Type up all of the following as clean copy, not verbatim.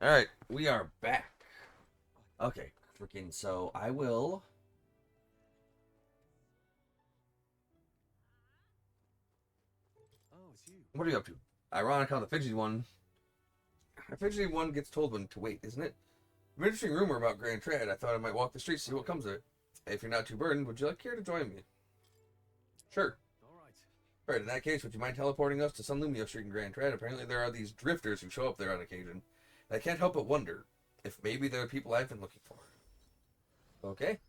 Alright, we are back. Okay, freaking, so I will... Oh, it's you. What are you up to? Ironic how the fidgety one... The fidgety one gets told when to wait, isn't it? An interesting rumor about Grand Trad. I thought I might walk the streets to see what comes of it. If you're not too burdened, would you like care to join me? Sure. All right. Right, in that case, would you mind teleporting us to Sun Lumio Street in Grand Trad? Apparently there are these drifters who show up there on occasion. And I can't help but wonder if maybe they're the people I've been looking for. Okay.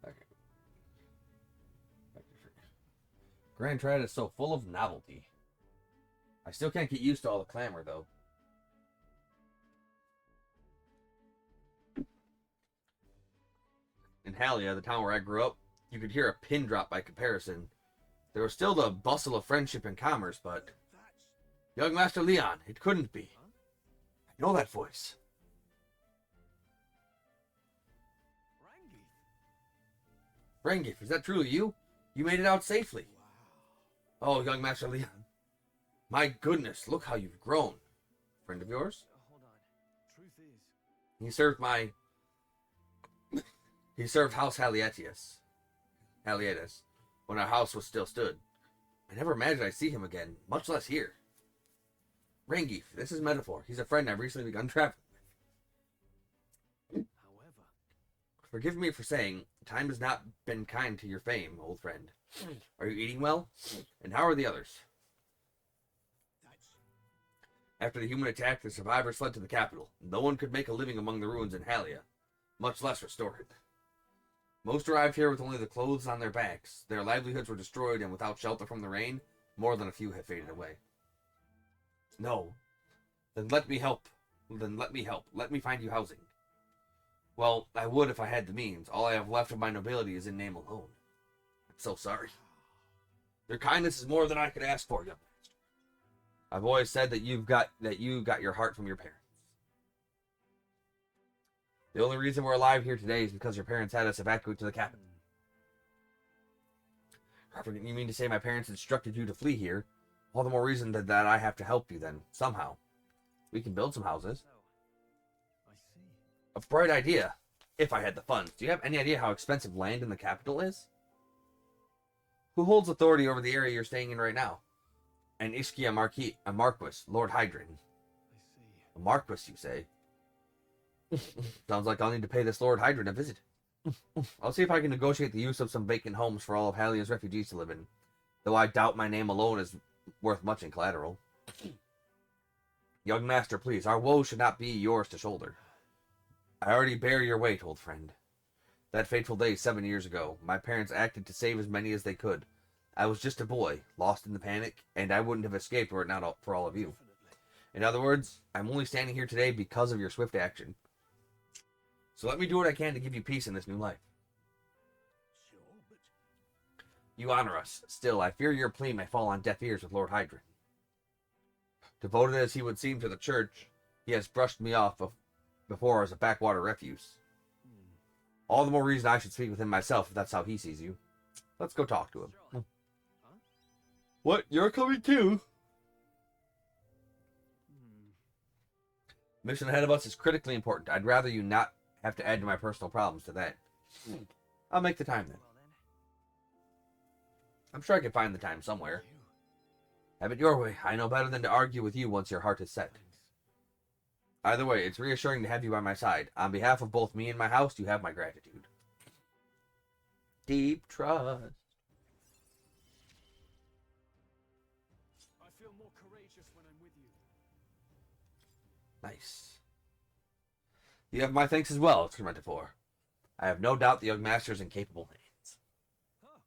Okay. Grand Trad is so full of novelty. I still can't get used to all the clamor, though. In Halia, the town where I grew up, you could hear a pin drop by comparison. There was still the bustle of friendship and commerce, but... Young Master Leon, it couldn't be. I know that voice. Rangi. Rengif, is that truly you? You made it out safely. Wow. Oh, young Master Leon. My goodness, look how you've grown. Friend of yours? Hold on. Truth is, He served my... He served House Halietis, when our house was still stood. I never imagined I'd see him again, much less here. Rengif, this is metaphor. He's a friend I've recently begun traveling with. however, Forgive me for saying, time has not been kind to your fame, old friend. Are you eating well? And how are the others? After the human attack, the survivors fled to the capital. No one could make a living among the ruins in Halia, much less restore it. Most arrived here with only the clothes on their backs. Their livelihoods were destroyed, and without shelter from the rain, more than a few have faded away. No. Then let me help. Let me find you housing. Well, I would if I had the means. All I have left of my nobility is in name alone. I'm so sorry. Your kindness is more than I could ask for, young master. I've always said that you got your heart from your parents. The only reason we're alive here today is because your parents had us evacuate to the capital. You mean to say my parents instructed you to flee here? All the more reason that I have to help you then, somehow. We can build some houses. so I see. A bright idea, if I had the funds. Do you have any idea how expensive land in the capital is? Who holds authority over the area you're staying in right now? An Ishki, a Marquis, Lord Hydrin. I see. A Marquis, you say? Sounds like I'll need to pay this Lord Hydrin a visit. I'll see if I can negotiate the use of some vacant homes for all of Halia's refugees to live in, though I doubt my name alone is worth much in collateral. Young master, please, our woes should not be yours to shoulder. I already bear your weight, old friend. That fateful day 7 years ago, my parents acted to save as many as they could. I was just a boy, lost in the panic, and I wouldn't have escaped were it not for all of you. Definitely. In other words, I'm only standing here today because of your swift action. So let me do what I can to give you peace in this new life. Sure, but You honor us. Still, I fear your plea may fall on deaf ears with Lord Hydrin. Devoted as he would seem to the church, he has brushed me off before as a backwater refuse. All the more reason I should speak with him myself if that's how he sees you. Let's go talk to him. Sure. Huh? What? You're coming too? Mission ahead of us is critically important. I'd rather you not have to add to my personal problems to that. I'll make the time then. Well then. I'm sure I can find the time somewhere. You. Have it your way. I know better than to argue with you once your heart is set. Thanks. Either way, it's reassuring to have you by my side. On behalf of both me and my house, you have my gratitude. Deep trust. I feel more courageous when I'm with you. Nice. You have my thanks as well, Trementifor. I have no doubt the young master is in capable hands. Huh.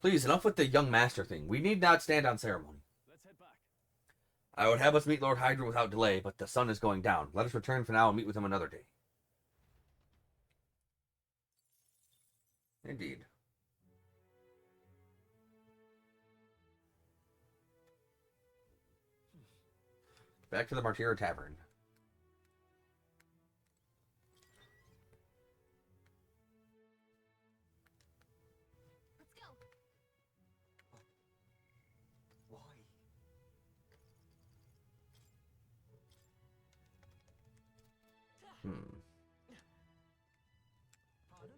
Please, enough with the young master thing. We need not stand on ceremony. Let's head back. I would have us meet Lord Hydra without delay, but the sun is going down. Let us return for now and meet with him another day. Indeed. Back to the Martyr Tavern. Hmm. Pardon?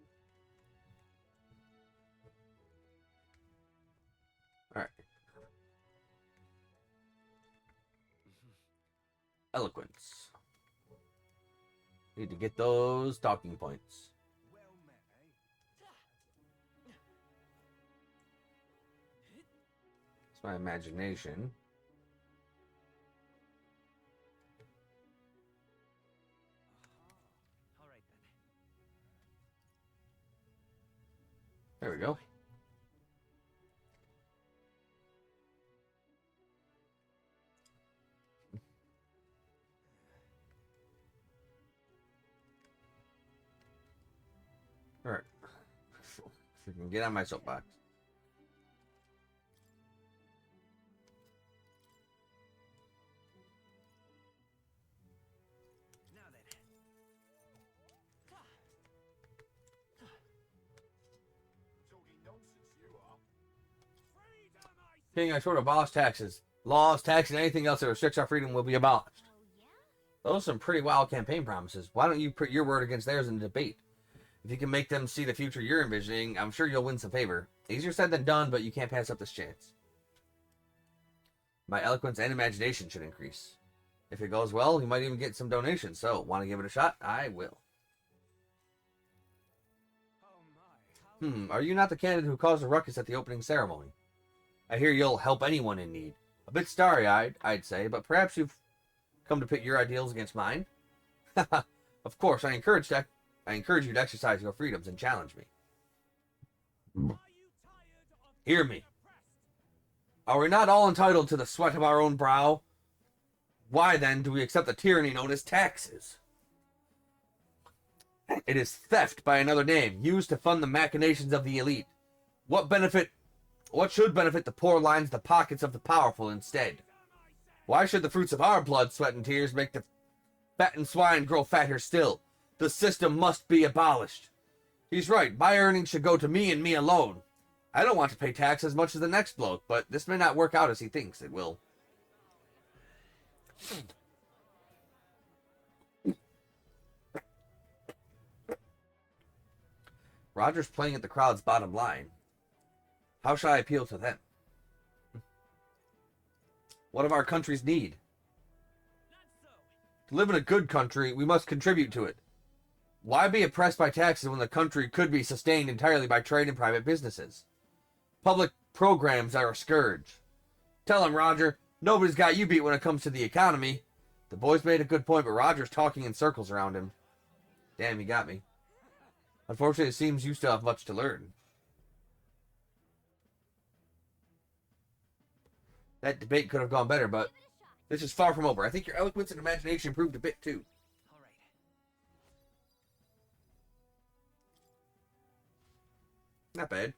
All right. Eloquence. Need to get those talking points. Well met, eh? It's my imagination. All right then. There we go. All right. Freaking get on my soapbox. Now then. Talking nonsense, you are. Freedom, I say. King, I sort of abolish taxes. Laws, taxes, and anything else that restricts our freedom will be abolished. Those are some pretty wild campaign promises. Why don't you put your word against theirs in the debate? If you can make them see the future you're envisioning, I'm sure you'll win some favor. Easier said than done, but you can't pass up this chance. My eloquence and imagination should increase. If it goes well, you might even get some donations. So, want to give it a shot? I will. Oh my. How Are you not the candidate who caused a ruckus at the opening ceremony? I hear you'll help anyone in need. A bit starry-eyed, I'd say, but perhaps you've come to pit your ideals against mine? Of course, I encourage you to exercise your freedoms and challenge me. are you tired of Hear me. oppressed? Are we not all entitled to the sweat of our own brow? Why, then, do we accept the tyranny known as taxes? It is theft by another name, used to fund the machinations of the elite. What should benefit the poor lines the pockets of the powerful instead? Why should the fruits of our blood, sweat, and tears make the fattened swine grow fatter still? The system must be abolished. He's right. My earnings should go to me and me alone. I don't want to pay tax as much as the next bloke, but this may not work out as he thinks it will. Roger's playing at the crowd's bottom line. How shall I appeal to them? What do our countries need? Not so. To live in a good country, we must contribute to it. Why be oppressed by taxes when the country could be sustained entirely by trade and private businesses? Public programs are a scourge. Tell him, Roger, nobody's got you beat when it comes to the economy. The boys made a good point, but Roger's talking in circles around him. Damn, he got me. Unfortunately, it seems you still have much to learn. That debate could have gone better, but this is far from over. I think your eloquence and imagination improved a bit, too. All right. Not bad.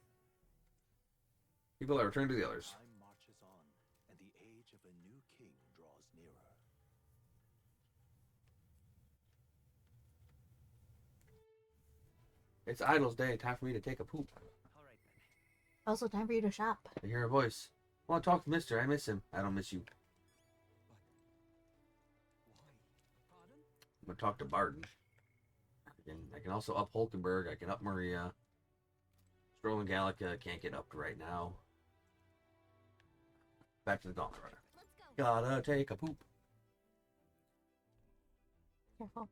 People are returning to the others. Time marches on, and the age of a new king draws nearer. It's Idol's day. Time for me to take a poop. All right then. Also, time for you to shop. I hear a voice. I want to talk to Mister. I miss him. I don't miss you. Why? Pardon? I'm going to talk to Barton. I can also up Hulkenberg. I can up Maria. Stroll and Gallica can't get upped right now. Back to the Gauntlet Runner. Gotta take a poop. Careful.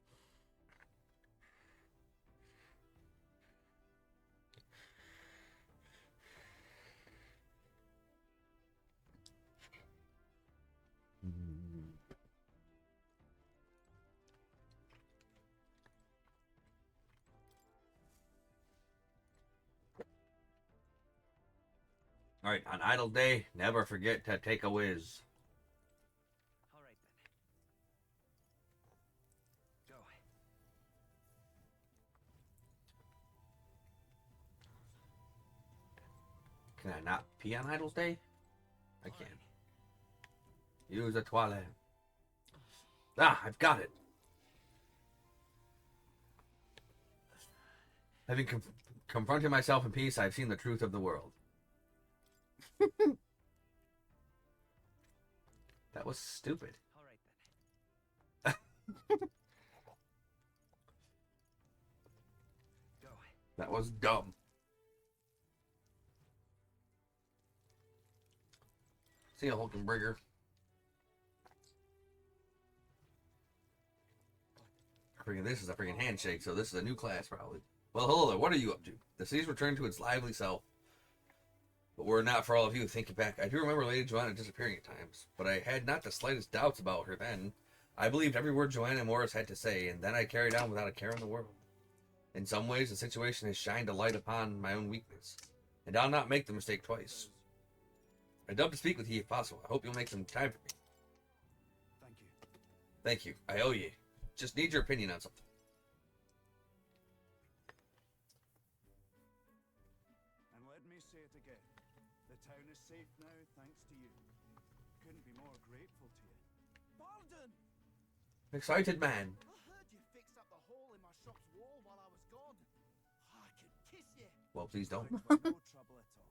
Alright, on Idle Day, never forget to take a whiz. All right then. Go. Can I not pee on Idle's Day? I can. Use a toilet. Ah, I've got it. Having confronted myself in peace, I've seen the truth of the world. That was stupid. All right then. That was dumb. See ya, Hulkenberger. Freaking, this is a freaking handshake, so this is a new class, probably. Well, hello there. What are you up to? The city's returned to its lively self. But were it not for all of you thinking back, I do remember Lady Joanna disappearing at times, but I had not the slightest doubts about her then. I believed every word Joanna Morris had to say, and then I carried on without a care in the world. In some ways, the situation has shined a light upon my own weakness, and I'll not make the mistake twice. I'd love to speak with you if possible. I hope you'll make some time for me. Thank you. Thank you. I owe you. Just need your opinion on something. And let me say it again. The town is safe now, thanks to you. Couldn't be more grateful to you. Barden! Excited man. I heard you fixed up the hole in my shop's wall while I was gone. I could kiss you. Well, please don't. Thanks for no trouble at all.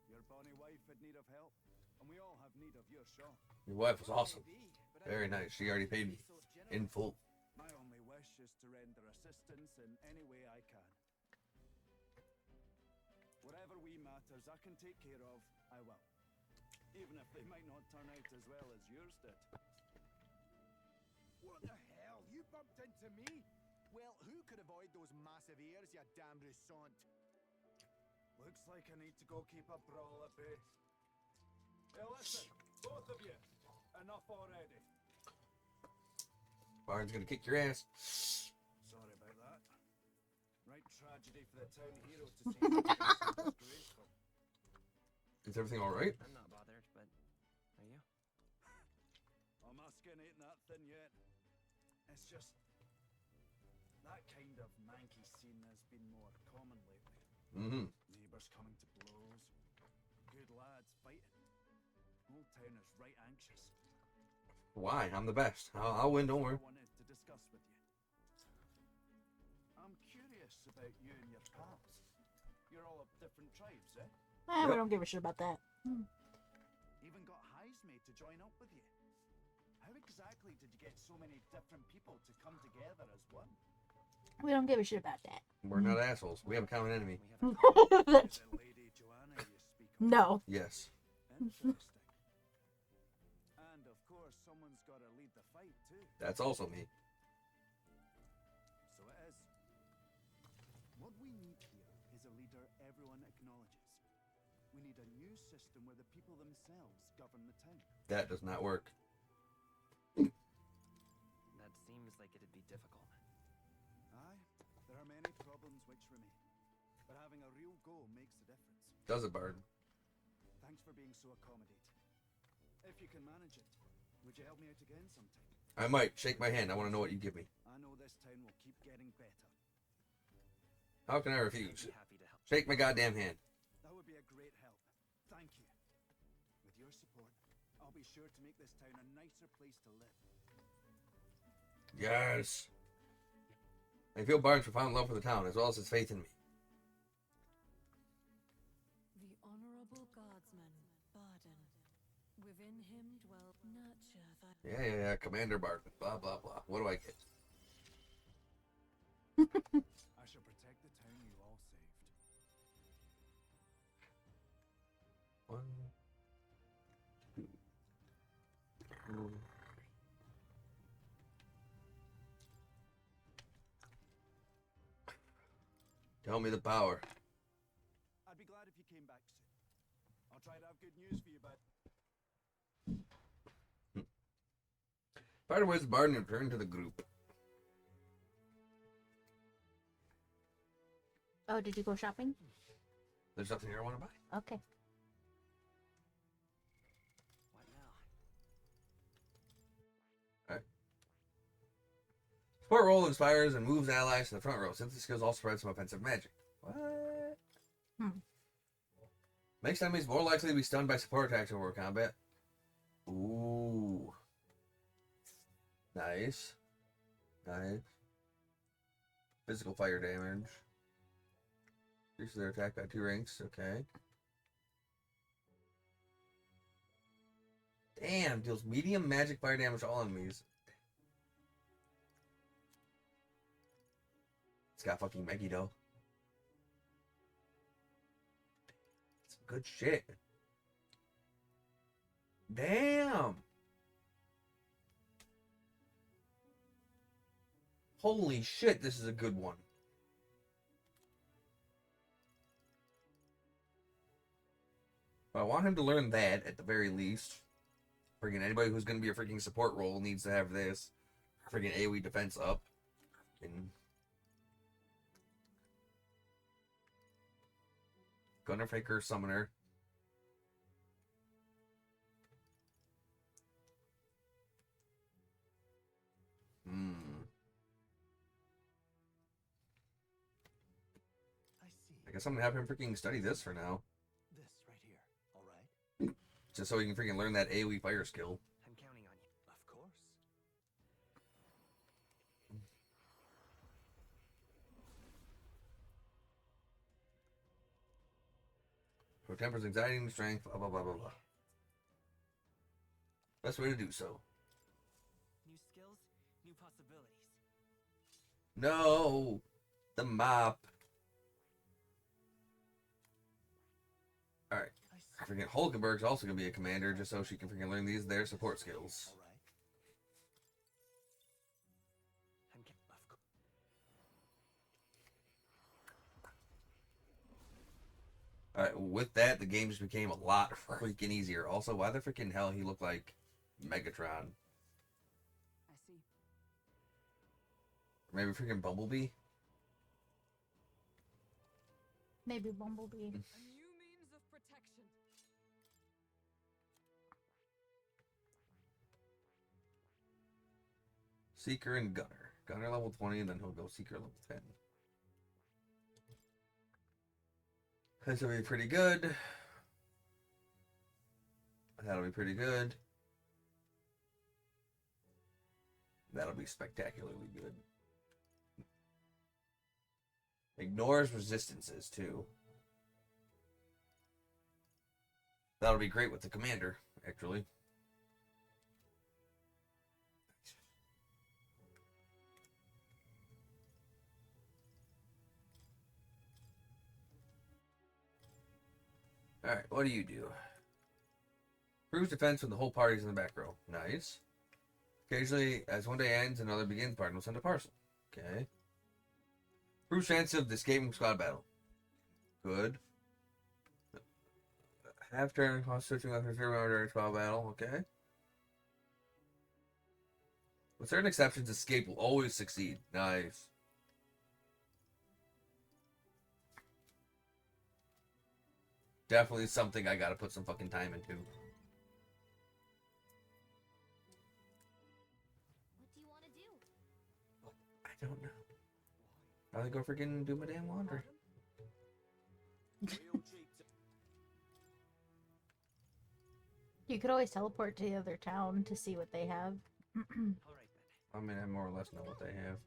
Your bonny wife had need of help, and we all have need of your shop. Your wife was awesome. Maybe, but I Very don't nice. She already paid me be so generous. in full. My only wish is to render assistance in any way I can. Whatever wee matters I can take care of, I will. Even if they might not turn out as well as yours did. What the hell? You bumped into me? Well, who could avoid those massive ears, you damn russant? Looks like I need to go keep a brawl at bay. Hey, listen, both of you. Enough already. Barnes gonna kick your ass. Sorry about that. Right tragedy for the town hero to see. Disgraceful. Is everything alright? I'm not bothered, but are you? Oh, my skin ain't that thin yet. It's just that kind of manky scene has been more common lately. Mm-hmm. Neighbours coming to blows. Good lads fighting. Whole town is right anxious. Why? I'm the best. I'll win, don't worry. I wanted to discuss with you. I'm curious about you and your pals. You're all of different tribes, eh? We Yep. don't give a shit about that. Even got Highs made to join up with you. How exactly did you get so many different people to come together as one? We don't give a shit about that. We're not assholes. We have a common enemy. We have a Is it Lady Joanna you speak of? No. Yes. Interesting. And of course, someone's got to lead the fight too. That's also me. So it is. What we need here is a leader everyone acknowledges. We need a new system where the people themselves govern the town. That does not work. That seems like it'd be difficult. Aye, there are many problems which remain. But having a real goal makes a difference. Does it, Bard? Thanks for being so accommodating. If you can manage it, would you help me out again sometime? I might. Shake my hand. I want to know what you give me. I know this town will keep getting better. How can I I'd refuse? be happy to help. Shake my goddamn hand. That would be a great help. Thank you. With your support, I'll be sure to make this town a nicer place to live. Yes. I feel Barnes profound love for the town, as well as his faith in me. The Honorable Guardsman, Barden. Within him dwelt nurture thy... Yeah. Commander Barton. Blah, blah, blah. What do I get? I shall protect the town you all saved. 1, 2, 3. Tell me the power. I'd be glad if you came back soon. I'll try to have good news for you, bud. Parted ways with Barton and returned to the group. Oh, did you go shopping? There's nothing here I want to buy. Okay. What now? Support roll inspires and moves allies to the front row. Since the skills also spread some offensive magic. What? Makes enemies more likely to be stunned by support attacks over combat. Ooh. Nice. Physical fire damage. Increases their attack by 2 ranks. Okay. Damn, deals medium magic fire damage to all enemies. It's got fucking Megiddo. good shit. Damn. Holy shit, this is a good one. I want him to learn that at the very least. Freaking anybody who's going to be a freaking support role needs to have this. Freaking AoE defense up. And Gunner Faker Summoner. I see. I guess I'm gonna have him freaking study this for now. This right here. All right. Just so he can freaking learn that AoE fire skill. I'm counting on you. Of course. So tempers anxiety and strength, blah blah blah blah blah. Best way to do so. New skills, new possibilities. No! The mop. Alright. I see. Freaking Hulkenberg's also gonna be a commander just so she can freaking learn their support skills. All right. Of course. Alright, with that, the game just became a lot freaking easier. Also, why the freaking hell he looked like Megatron? I see. Maybe freaking Bumblebee? Maybe Bumblebee. A new means of protection. Seeker and Gunner. Gunner level 20, and then he'll go Seeker level 10. This will be pretty good. That'll be pretty good. That'll be spectacularly good. Ignores resistances, too. That'll be great with the commander, actually. Alright, what do you do? Proves defense when the whole party's in the back row. Nice. Occasionally, as one day ends, another begins, party will send a parcel. Okay. Proves chance of escaping squad battle. Good. Half turn, cost switching with reserve member during squad battle. Okay. With certain exceptions, escape will always succeed. Nice. Definitely something I gotta put some fucking time into. What do you want to do? I don't know. Probably go freaking do my damn laundry. Real cheap. You could always teleport to the other town to see what they have. All right then. I mean, I more or less know what they have.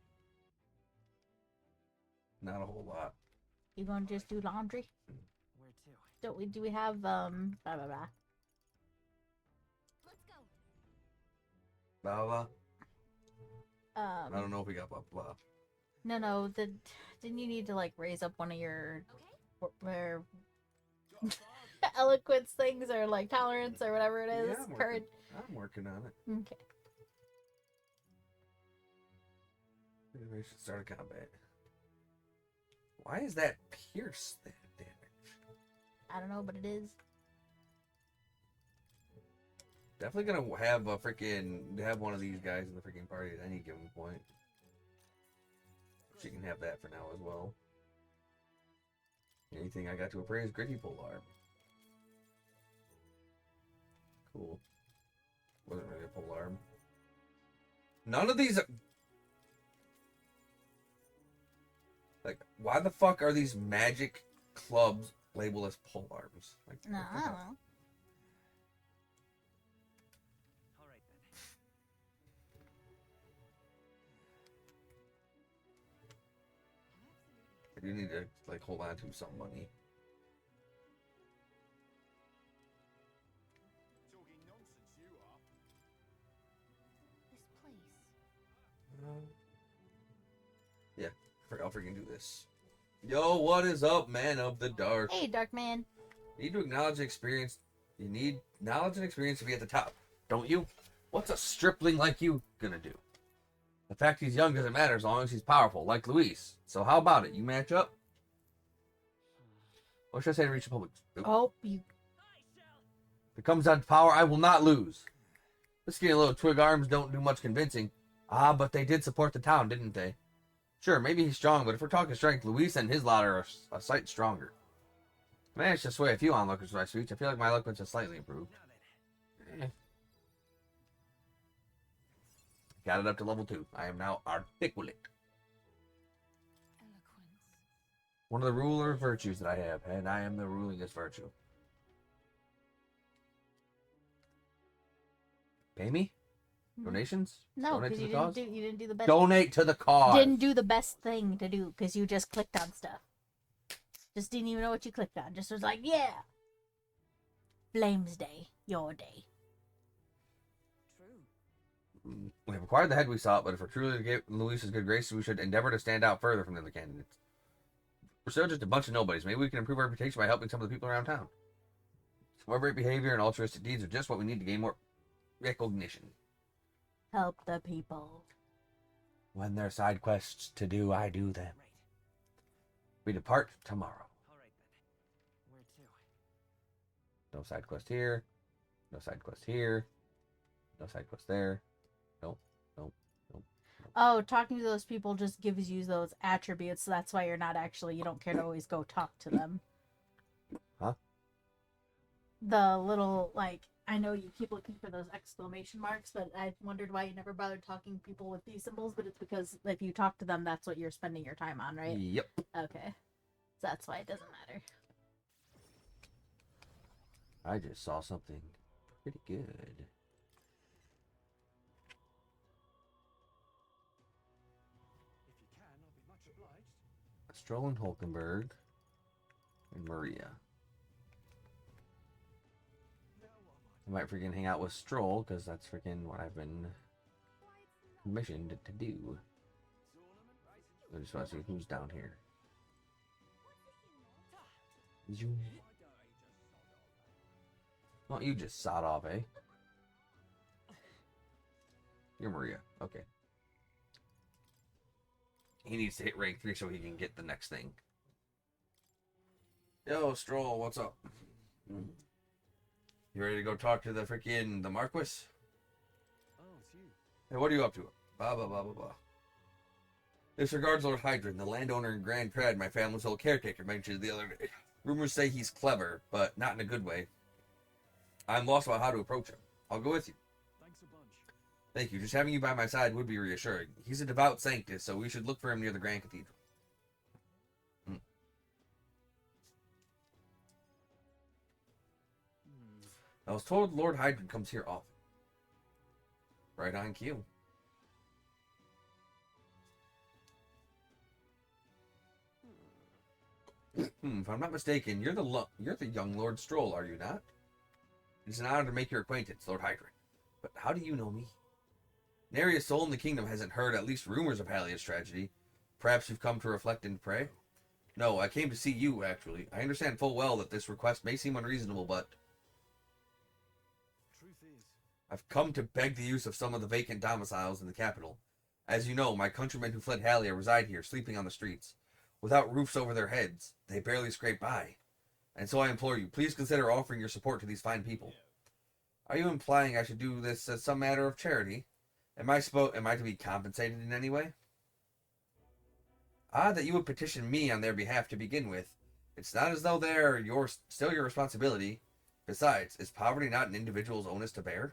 Not a whole lot. You gonna just do laundry? Where to? Don't we? Do we have blah blah blah? Let's go. Blah blah. I don't know if we got blah blah. No. Didn't you need to like raise up one of your Okay. where eloquence things or like tolerance or whatever it is? Yeah, I'm Courage. I'm working on it. Okay. Maybe we should start a combat. Why is that pierce that damage? I don't know, but it is. Definitely gonna have a freaking have one of these guys in the freaking party at any given point. She can have that for now as well. Anything I got to appraise, gritty polearm. Cool. Wasn't really a polearm. None of these. Like, why the fuck are these magic clubs labeled as polearms? Like, No, what the I hell? don't know. All right then. I do need to like hold on to some money. Talking nonsense, you are. This place. Yeah, I'll freaking do this. Yo, what is up, man of the dark? Hey, Dark Man. You need to acknowledge and experience. You need knowledge and experience to be at the top, don't you? What's a stripling like you gonna do? The fact he's young doesn't matter as long as he's powerful, like Luis. So how about it? You match up? What should I say to reach the public? Oh, you. If it comes down to power, I will not lose. This skinny little twig arms don't do much convincing. Ah, but they did support the town, didn't they? Sure, maybe he's strong, but if we're talking strength, Luis and his lot are a sight stronger. I managed to sway a few onlookers with my speech. I feel like my eloquence has slightly improved. Got it up to level 2. I am now articulate. Eloquence. One of the ruler virtues that I have, and I am the rulingest virtue. Pay me? Donations? No, Donate because to you the cause? you didn't do the best. Donate to the cause. Didn't do the best thing to do because you just clicked on stuff. Just didn't even know what you clicked on. Just was like, yeah. Flames Day, your day. True. We have acquired the head we sought, but if we're truly to get Luis's good graces, we should endeavor to stand out further from the other candidates. We're still just a bunch of nobodies. Maybe we can improve our reputation by helping some of the people around town. Celebrate behavior and altruistic deeds are just what we need to gain more recognition. Help the people. When there are side quests to do, I do them. Right. We depart tomorrow. All right then. Where to? No side quest here. No side quest here. No side quest there. Nope. Nope. Nope. Oh, talking to those people just gives you those attributes. So that's why you're not actually, you don't care to always go talk to them. Huh? The little, like, I know you keep looking for those exclamation marks, but I wondered why you never bothered talking to people with these symbols, but it's because if you talk to them, that's what you're spending your time on, right? Yep. Okay. So that's why it doesn't matter. I just saw something pretty good. If you can, I'll be much obliged. Stroll and Hulkenberg and Maria. I might freaking hang out with Stroll because that's freaking what I've been commissioned to do. I just want to see who's down here. You. Well, you just sod off, eh? You're Maria. Okay. He needs to hit rank 3 so he can get the next thing. Yo, Stroll, what's up? You ready to go talk to the freaking the Marquis? Oh, it's you. Hey, what are you up to? Blah, blah, blah, blah, blah. This regards Lord Hydron, the landowner in Grand Pred my family's old caretaker mentioned the other day. Rumors say he's clever, but not in a good way. I'm lost about how to approach him. I'll go with you. Thanks a bunch. Thank you. Just having you by my side would be reassuring. He's a devout sanctus, so we should look for him near the Grand Cathedral. I was told Lord Hydron comes here often. Right on cue. If I'm not mistaken, you're the young Lord Stroll, are you not? It's an honor to make your acquaintance, Lord Hydron. But how do you know me? Nary a soul in the kingdom hasn't heard at least rumors of Hallia's tragedy. Perhaps you've come to reflect and pray? No, I came to see you, actually. I understand full well that this request may seem unreasonable, but Truth is, I've come to beg the use of some of the vacant domiciles in the capital. As you know, my countrymen who fled Hallia reside here, sleeping on the streets. Without roofs over their heads, they barely scrape by. And so I implore you, please consider offering your support to these fine people. Are you implying I should do this as some matter of charity? Am I to be compensated in any way? Odd that you would petition me on their behalf to begin with. It's not as though they're still your responsibility. Besides, is poverty not an individual's onus to bear?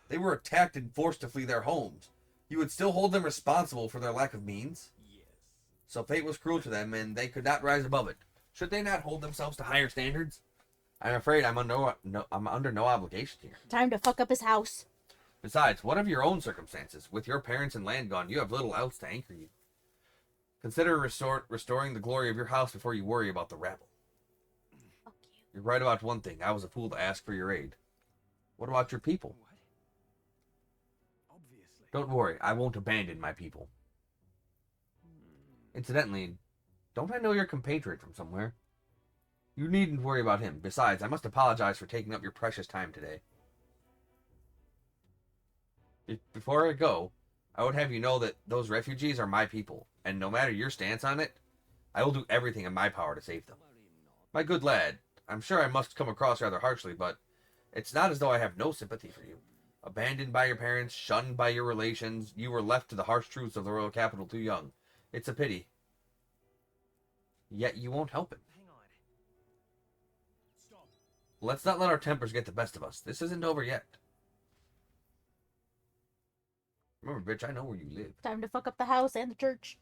They were attacked and forced to flee their homes. You would still hold them responsible for their lack of means? yes. So fate was cruel to them, and they could not rise above it. Should they not hold themselves to higher standards? I'm afraid I'm under no obligation here. Time to fuck up his house. Besides, what of your own circumstances? With your parents and land gone, you have little else to anchor you. Consider restoring the glory of your house before you worry about the rabble. Fuck you. You're right about one thing. I was a fool to ask for your aid. What about your people? What? Obviously. Don't worry, I won't abandon my people. Incidentally, don't I know your compatriot from somewhere? You needn't worry about him. Besides, I must apologize for taking up your precious time today. Before I go, I would have you know that those refugees are my people, and no matter your stance on it, I will do everything in my power to save them. My good lad, I'm sure I must come across rather harshly, but it's not as though I have no sympathy for you. Abandoned by your parents, shunned by your relations, you were left to the harsh truths of the royal capital too young. It's a pity. Yet you won't help it. Hang on. Stop. Let's not let our tempers get the best of us. This isn't over yet. Remember, bitch, I know where you live. Time to fuck up the house and the church.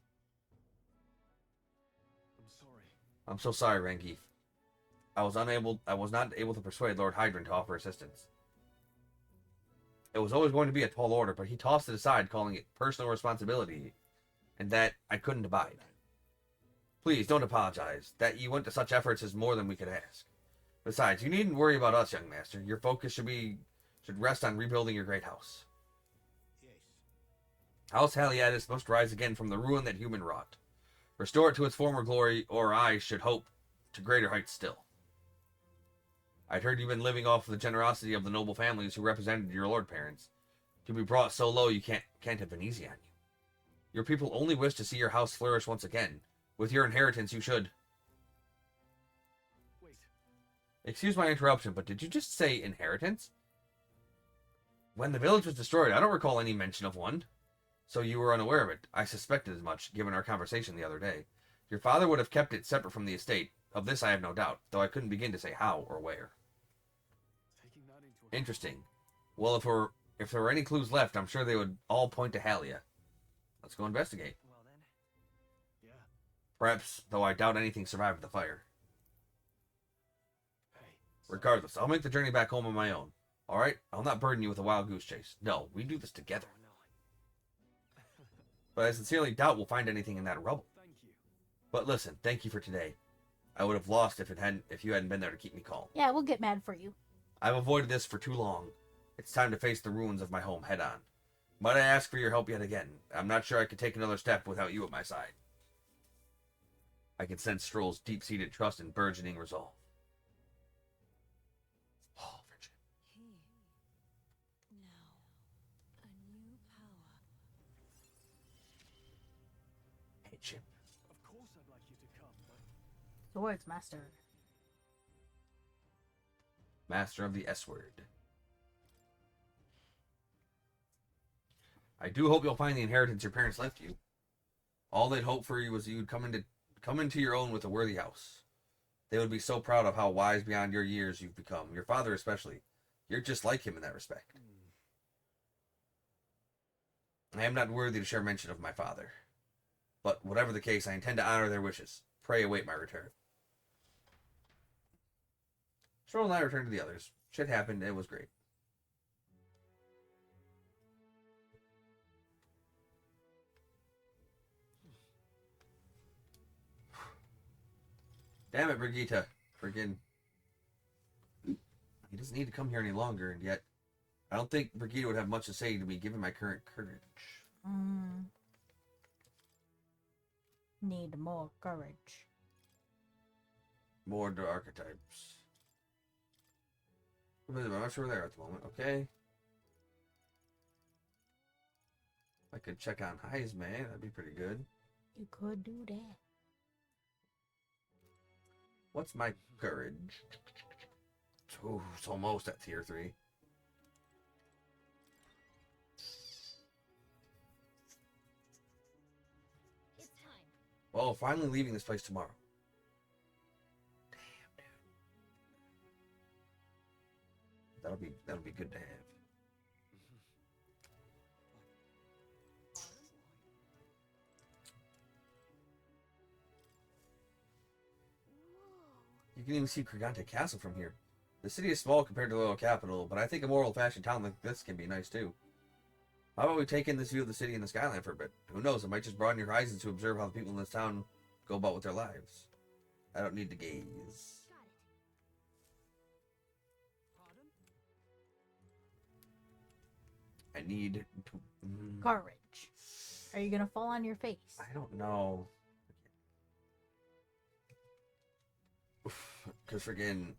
I'm sorry. I'm so sorry, Rangeef. I was not able to persuade Lord Hydron to offer assistance. It was always going to be a tall order, but he tossed it aside, calling it personal responsibility, and that I couldn't abide. Please, don't apologize. That you went to such efforts is more than we could ask. Besides, you needn't worry about us, young master. Your focus should rest on rebuilding your great house. Yes. House Haliatis must rise again from the ruin that human wrought. Restore it to its former glory, or I should hope to greater heights still. I'd heard you've been living off the generosity of the noble families who represented your lord parents. To be brought so low you can't have been easy on you. Your people only wish to see your house flourish once again. With your inheritance you should. Wait. Excuse my interruption, but did you just say inheritance? When the village was destroyed, I don't recall any mention of one. So you were unaware of it. I suspected as much, given our conversation the other day. Your father would have kept it separate from the estate. Of this I have no doubt, though I couldn't begin to say how or where. Taking that into account. Interesting. Well, if there were any clues left, I'm sure they would all point to Halia. Let's go investigate. Well then. Yeah. Perhaps, though I doubt anything survived the fire. Hey. Regardless, I'll make the journey back home on my own. Alright? I'll not burden you with a wild goose chase. No, we do this together. Oh no. But I sincerely doubt we'll find anything in that rubble. Thank you. But listen, thank you for today. I would have lost if you hadn't been there to keep me calm. Yeah, we'll get mad for you. I've avoided this for too long. It's time to face the ruins of my home head on. Might I ask for your help yet again? I'm not sure I could take another step without you at my side. I can sense Stroll's deep-seated trust and burgeoning resolve. Oh, Virgin. Here. Now, a new power. Hey, Chip. Of course I'd like you to come, but Swords master. Master of the S-word. I do hope you'll find the inheritance your parents left you. All they'd hoped for you was that you'd come into your own with a worthy house. They would be so proud of how wise beyond your years you've become. Your father especially. You're just like him in that respect. I am not worthy to share mention of my father. But whatever the case, I intend to honor their wishes. Pray await my return. Stroll and I returned to the others. Shit happened. It was great. Damn it, Brigitte. Friggin'. He doesn't need to come here any longer, and yet I don't think Brigitte would have much to say to me given my current courage. Need more courage. More to archetypes. I'm not sure we're there at the moment, okay? I could check on Heisman, that'd be pretty good. You could do that. What's my courage? Ooh, it's almost at tier 3. It's time. Well, finally leaving this place tomorrow. Damn, dude. That'll be good to have. You can even see Krigante Castle from here. The city is small compared to the royal capital, but I think a more old-fashioned town like this can be nice too. How about we take in this view of the city and the skyline for a bit? Who knows, it might just broaden your horizons to observe how the people in this town go about with their lives. I don't need to gaze. Got it. pardon? I need to... Courage. Are you gonna fall on your face? I don't know. Oof. Because friggin'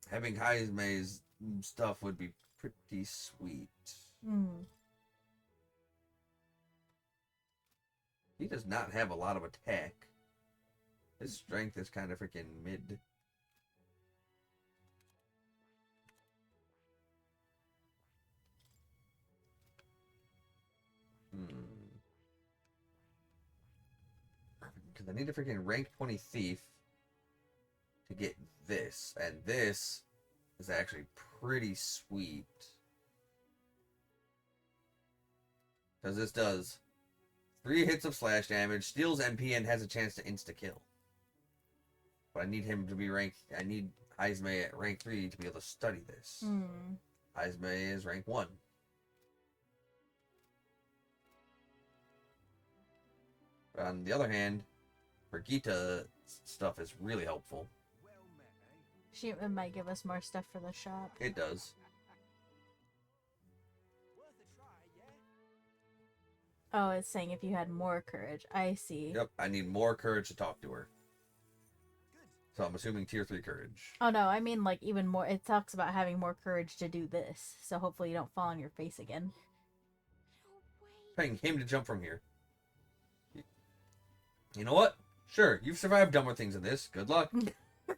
having Haime's stuff would be pretty sweet. Hmm. He does not have a lot of attack. His strength is kind of freaking mid. Because I need a freaking rank 20 thief to get this. And this is actually pretty sweet. Because this does 3 hits of slash damage, steals MP, and has a chance to insta-kill. But I need him to be ranked... I need Haime at rank 3 to be able to study this. Hmm. Haime is rank 1. But on the other hand, Brigitte stuff is really helpful. Well met, eh? She it might give us more stuff for the shop. It does. Worth a try, yeah? Oh, it's saying if you had more courage. I see. Yep, I need more courage to talk to her. Good. So I'm assuming tier 3 courage. Oh no, I mean like even more. It talks about having more courage to do this. So hopefully you don't fall on your face again. No way. Paying him to jump from here. You know what? Sure, you've survived dumber things than this. Good luck.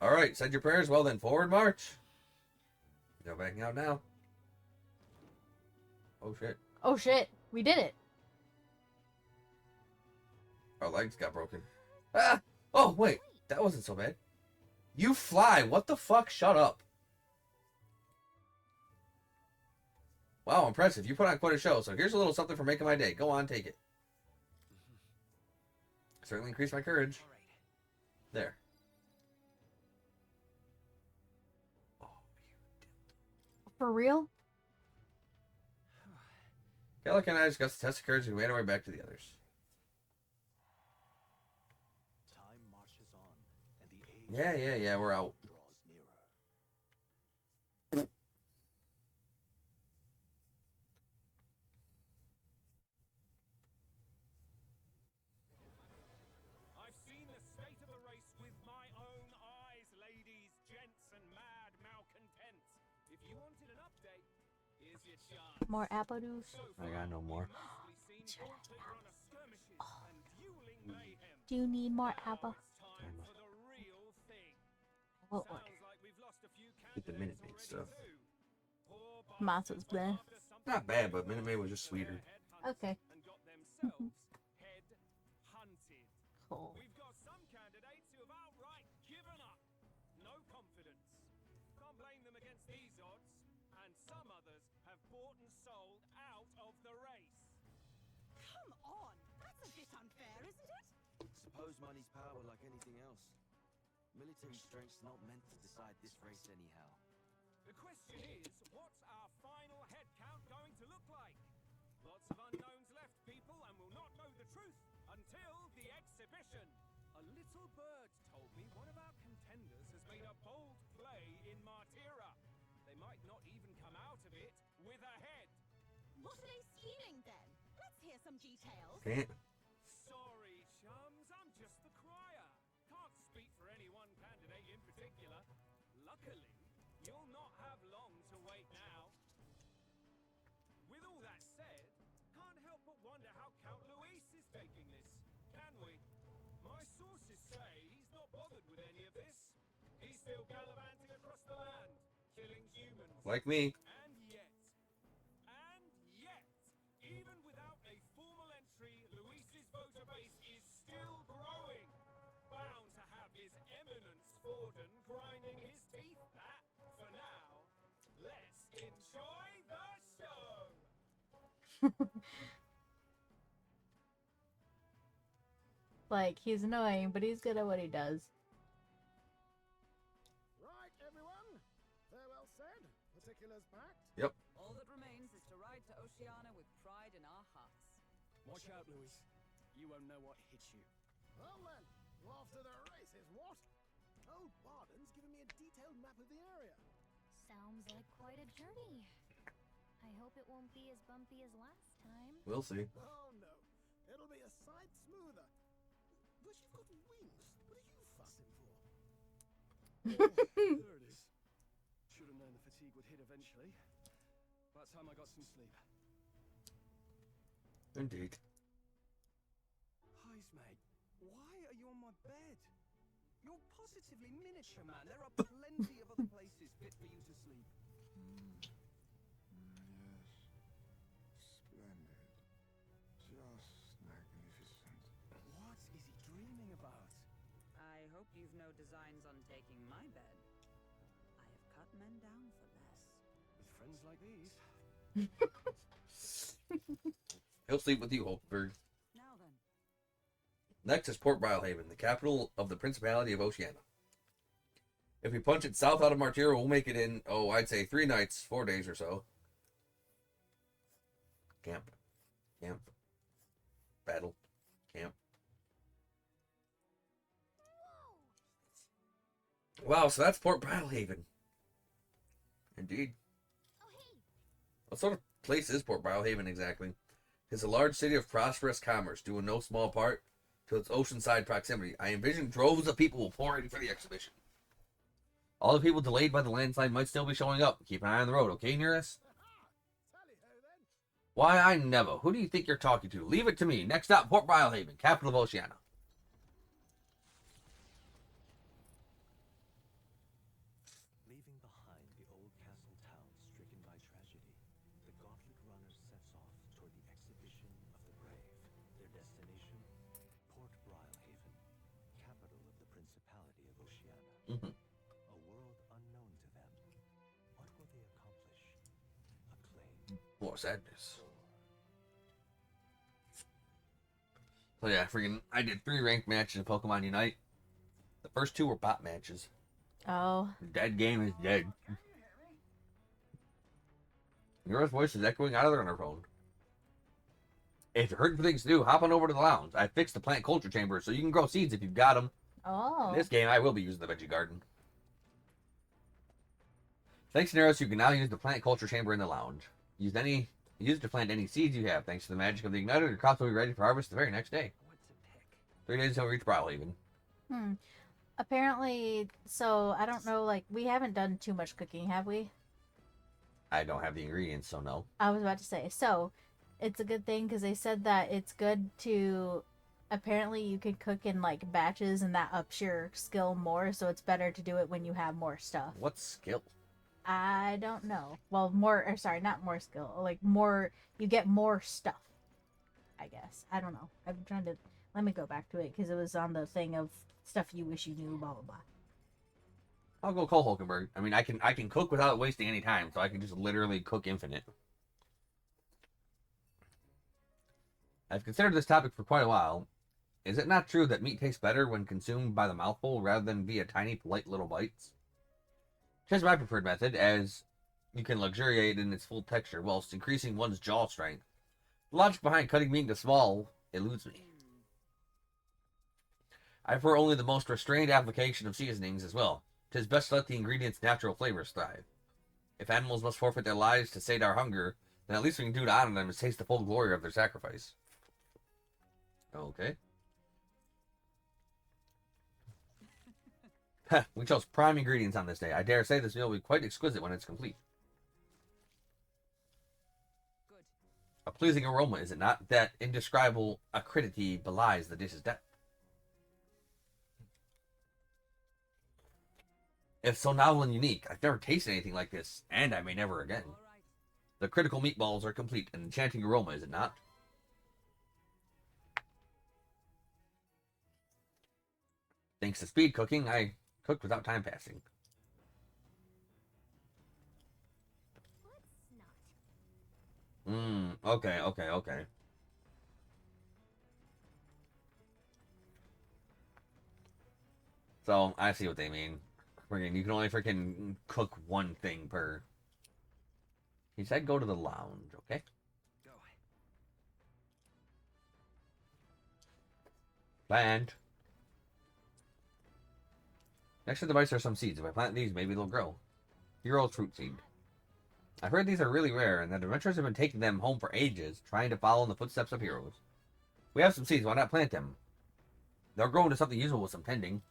Alright, said your prayers. Well then, forward march. No backing out now. Oh shit. Oh shit, we did it. Our legs got broken. Ah! Oh, wait. That wasn't so bad. You fly. What the fuck? Shut up. Wow, impressive. You put on quite a show. So here's a little something for making my day. Go on, take it. Certainly increased my courage. All right. There. For real? Kellic and I discussed the test of courage and we made our way back to the others. Time marches on, and the age Yeah, we're out. draws nearer. I've seen the state of the race with my own eyes, ladies, gents, and mad malcontents. If you wanted an update, here's your chance. More apple juice? So I got no more. mostly seen gauntlet runner skirmishes and dueling mayhem. Do you need more Now apple? it's time for the real thing. We'll Sounds order. like we've lost a few Get the Minute candidates Maid already stuff. too. Poor Tomatoes bastards were bleh. after something Not bad, but more Minute Maid was just than their sweeter. headhunters Okay. and got themselves head-hunted. Cool. We've got some candidates who have outright given up. No confidence. Can't blame them against these odds. And some others have bought and sold out of the race. Come on. That's a bit unfair, isn't it? Suppose money's power like anything else. Military strength's not meant to decide this race anyhow. The question is, what's our final head count going to look like? Lots of unknowns left, people, and we'll not know the truth until the exhibition. A little bird told me one of our contenders has made a bold play in Martira. They might not even come out of it with a head. What are they scheming then? Let's hear some details. Can't. Sorry, chums, I'm just the crier. Can't speak for any one candidate in particular. Luckily, you'll not have long to wait now. With all that said, can't help but wonder how Count Luis is taking this, can we? My sources say he's not bothered with any of this. He's still gallivanting across the land, killing humans. Like me. And yet, even without a formal entry, Luis's voter base is still growing. Bound to have his eminence Forden grinding his teeth at. For now, let's enjoy the show. Like, he's annoying, but he's good at what he does. Right, everyone. Farewell said. Particulars packed. All that remains is to ride to Oceana with pride in our hearts. Watch out, Louis. You won't know what hits you. Well then, we're off to the races, what? Old Barden's given me a detailed map of the area. Sounds like quite a journey. I hope it won't be as bumpy as last time. We'll see. Oh no, it'll be a sight smoother. But you've got wings. What are you fussing for? There it is. Should have known the fatigue would hit eventually. About time I got some sleep. Indeed. Highs, mate. Why are you on my bed? You're positively miniature, man. There are plenty of other places fit for you to sleep. Yes. Splendid. Just magnificent. What is he dreaming about? I hope you've no designs on taking my bed. I have cut men down for less. With friends like these. He'll sleep with you, Hulkberg. Now then, Next is Port Brylehaven, the capital of the Principality of Oceania. If we punch it south out of Martyr, we'll make it in, I'd say 3 nights, 4 days or so. Camp. Camp. Battle. Camp. Wow, so that's Port Brylehaven. Indeed. Oh, hey. What sort of place is Port Brylehaven exactly? It's a large city of prosperous commerce, due in no small part to its oceanside proximity. I envision droves of people will pour in for the exhibition. All the people delayed by the landslide might still be showing up. Keep an eye on the road, okay, Nearest? Tally-ho, then. Why, I never. Who do you think you're talking to? Leave it to me. Next up, Port Brylehaven, capital of Oceania. Leaving behind the old castle town stricken by tragedy, the gauntlet runner sets off toward the exhibition of the brave. Their destination, Port Brylehaven, capital of the Principality of Oceania. A world unknown to them. What will they accomplish? Acclaim. More sadness. So yeah, I did 3 ranked matches in Pokemon Unite. The first 2 were bot matches. Oh. The dead game is dead. Your voice is echoing out of their phone. If you're hurting for things to do, hop on over to the lounge. I fixed the plant culture chamber so you can grow seeds if you've got them. Oh. In this game, I will be using the veggie garden. Thanks to Neros, you can now use the plant culture chamber in the lounge. Use it to plant any seeds you have. Thanks to the magic of the igniter, your crops will be ready for harvest the very next day. What's a pick? 3 days until we reach Brylehaven. Apparently, so I don't know, like, we haven't done too much cooking, have we? I don't have the ingredients, so no. I was about to say, so it's a good thing because they said that it's good to, apparently you could cook in like batches and that ups your skill more, so it's better to do it when you have more stuff. What skill? I don't know. Well, not more skill, like more, you get more stuff, I guess. I don't know. I'm trying to, let me go back to it because it was on the thing of stuff you wish you knew, blah, blah, blah. I'll go Cole Hulkenberg. I mean, I can cook without wasting any time, so I can just literally cook infinite. I've considered this topic for quite a while. Is it not true that meat tastes better when consumed by the mouthful rather than via tiny, polite little bites? Just my preferred method, as you can luxuriate in its full texture whilst increasing one's jaw strength. The logic behind cutting meat into small eludes me. I prefer only the most restrained application of seasonings as well. 'Tis best to let the ingredients' natural flavors thrive. If animals must forfeit their lives to sate our hunger, then at least we can do to honor them is taste the full glory of their sacrifice. Okay. We chose prime ingredients on this day. I dare say this meal will be quite exquisite when it's complete. good. A pleasing aroma, is it not? That indescribable acridity belies the dish's depth. It's so novel and unique. I've never tasted anything like this, and I may never again. All right. The critical meatballs are complete. An enchanting aroma, is it not? Thanks to speed cooking, I cooked without time passing. Let's not. Okay. So, I see what they mean. You can only freaking cook one thing per... He said go to the lounge, okay? Go. Plant. Next to the device are some seeds. If I plant these, maybe they'll grow. Hero's fruit seed. I've heard these are really rare, and that adventurers have been taking them home for ages, trying to follow in the footsteps of heroes. We have some seeds, why not plant them? They'll grow into something useful with some tending.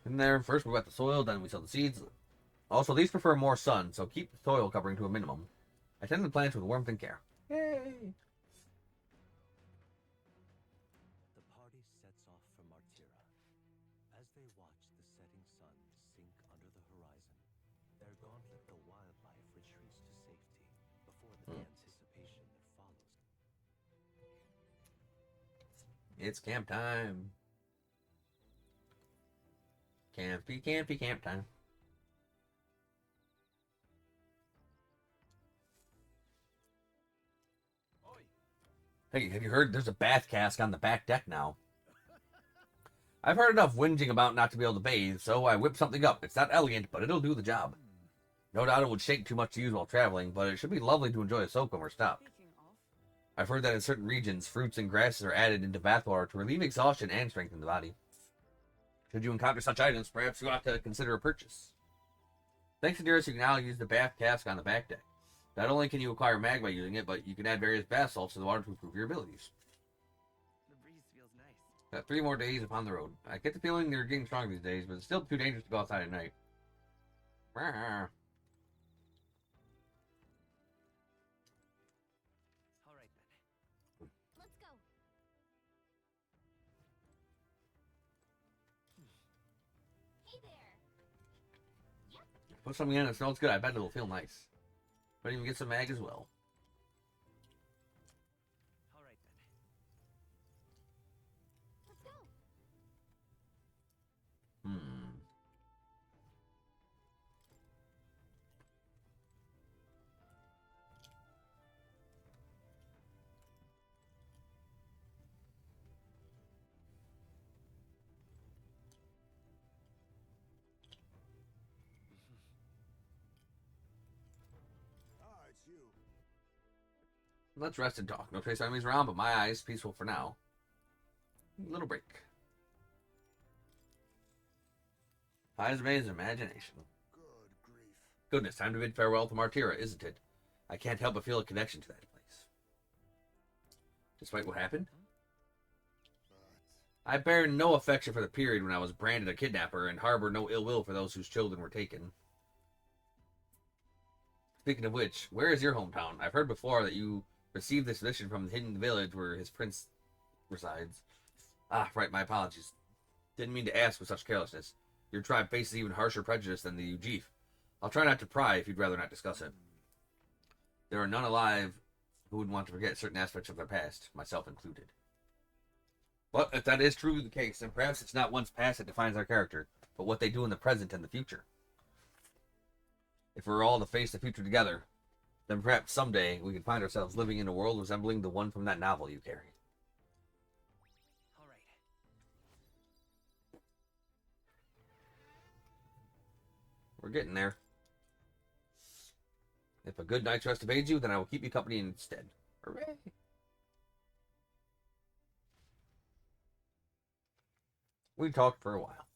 In there, first we wet the soil, then we sow the seeds. Also, these prefer more sun, so keep the soil covering to a minimum. I tend the plants with warmth and care. Yay! The party sets off for Martira. As they watch the setting sun sink under the horizon, their gauntlet the wildlife retreats to safety before the anticipation that follows. It's camp time. Campy, campy, camp time. Hey, have you heard there's a bath cask on the back deck now? I've heard enough whinging about not to be able to bathe, so I whipped something up. It's not elegant, but it'll do the job. No doubt it would shake too much to use while traveling, but it should be lovely to enjoy a soak when we're stopped. Speaking of, I've heard that in certain regions, fruits and grasses are added into bathwater to relieve exhaustion and strengthen the body. Should you encounter such items, perhaps you ought to consider a purchase. Thanks to Dearest, you can now use the bath cask on the back deck. Not only can you acquire mag by using it, but you can add various bath salts to the water to improve your abilities. The breeze feels nice. Got 3 more days upon the road. I get the feeling they're getting stronger these days, but it's still too dangerous to go outside at night. Rawr. All right then. Let's go. Hey there. Put something in that smells good. I bet it'll feel nice. But even get some mag as well. All right then. Let's go. Ah, it's you. Let's rest and talk. No trace enemies around, but my eyes peaceful for now. Little break. Eyes amaze imagination. Good grief. Goodness, time to bid farewell to Martira, isn't it? I can't help but feel a connection to that place. Despite what happened, But I bear no affection for the period when I was branded a kidnapper and harbor no ill will for those whose children were taken. Speaking of which, where is your hometown? I've heard before that you received this mission from the hidden village where his prince resides. Ah, right, my apologies. Didn't mean to ask with such carelessness. Your tribe faces even harsher prejudice than the Ujif. I'll try not to pry if you'd rather not discuss it. There are none alive who would want to forget certain aspects of their past, myself included. But if that is truly the case, then perhaps it's not one's past that defines our character, but what they do in the present and the future. If we're all to face the future together, then perhaps someday we could find ourselves living in a world resembling the one from that novel you carry. All right. We're getting there. If a good night's rest evades you, then I will keep you company instead. Hooray! We talked for a while.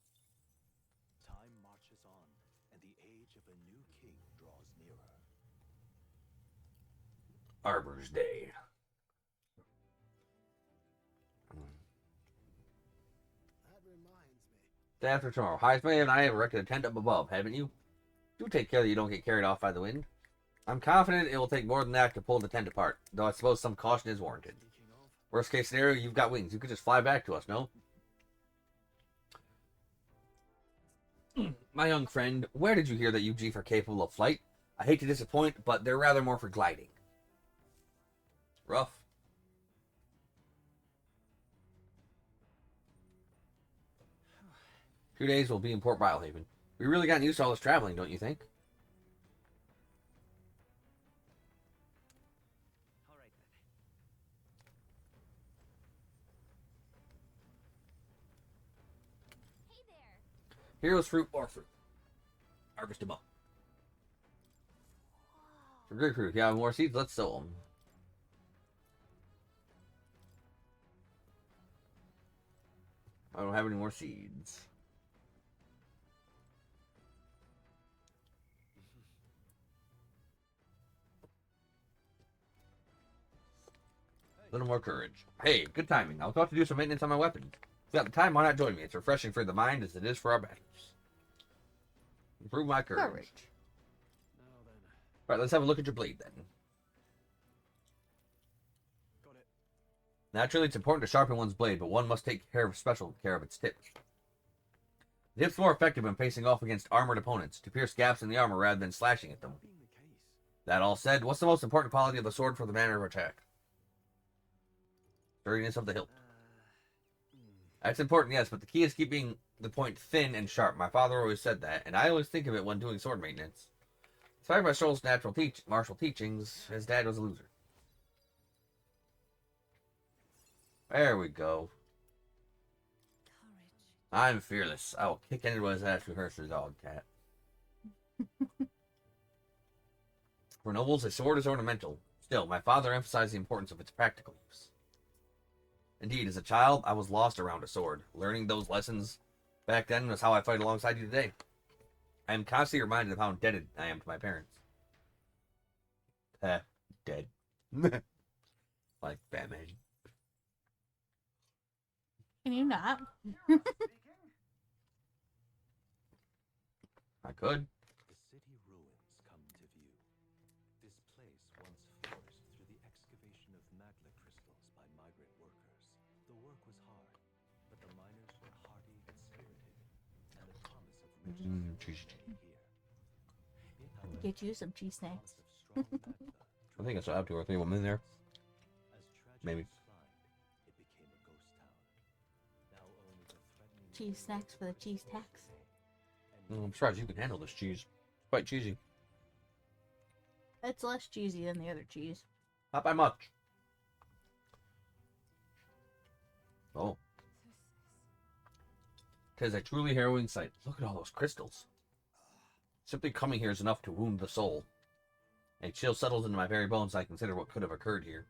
Time marches on, and the age of a new king draws nearer. Arbor's Day. that reminds me. Day after tomorrow. Heisman and I have erected a tent up above, haven't you? Do take care that you don't get carried off by the wind. I'm confident it will take more than that to pull the tent apart, though I suppose some caution is warranted. Speaking of, Worst case scenario, you've got wings. You could just fly back to us, no? My young friend, where did you hear that Ujif are capable of flight? I hate to disappoint, but they're rather more for gliding. Rough. Two days will be in Port Bilehaven. We really gotten used to all this traveling, don't you think? All right then. Hey there. Heroes fruit or fruit. Harvest them up. For grapefruit, if you have more seeds, let's sow them. I don't have any more seeds. A little more courage. Hey, good timing. I was about to do some maintenance on my weapon. you got the time, why not join me? It's refreshing for the mind as it is for our battles. Improve my courage. Now then, Alright, let's have a look at your blade then. got it. Naturally, it's important to sharpen one's blade, but one must take special care of its tip. The tip's more effective when facing off against armored opponents, to pierce gaps in the armor rather than slashing at them. Being the case. That all said, what's the most important quality of the sword for the manner of attack? Sturdiness of the hilt. That's important, yes, but the key is keeping the point thin and sharp. My father always said that, and I always think of it when doing sword maintenance. Inspired by Stroll's martial teachings, his dad was a loser. There we go. I'm fearless. I will kick anyone's ass who hurts his dog, cat. For nobles, a sword is ornamental. Still, my father emphasized the importance of its practical use. Indeed, as a child, I was lost around a sword. Learning those lessons back then was how I fight alongside you today. I am constantly reminded of how indebted I am to my parents. Dead. Like Batman. Can you not? I could. The city ruins come to view. This place once flourished through the excavation of magma crystals by migrant workers. The work was hard, but the miners were hardy and spirited, and the promise of riches lay here. It, however, Get you some cheese snacks. of strong magma, I think I still have 2 or 3 women in there. as tragedy Maybe. declined, it became a ghost town. Now only the threatening Cheese snacks for the cheese tax. I'm surprised you can handle this cheese. It's quite cheesy. It's less cheesy than the other cheese. Not by much. Oh. 'Tis a truly harrowing sight. Look at all those crystals. Simply coming here is enough to wound the soul. A chill settles into my very bones as I consider what could have occurred here.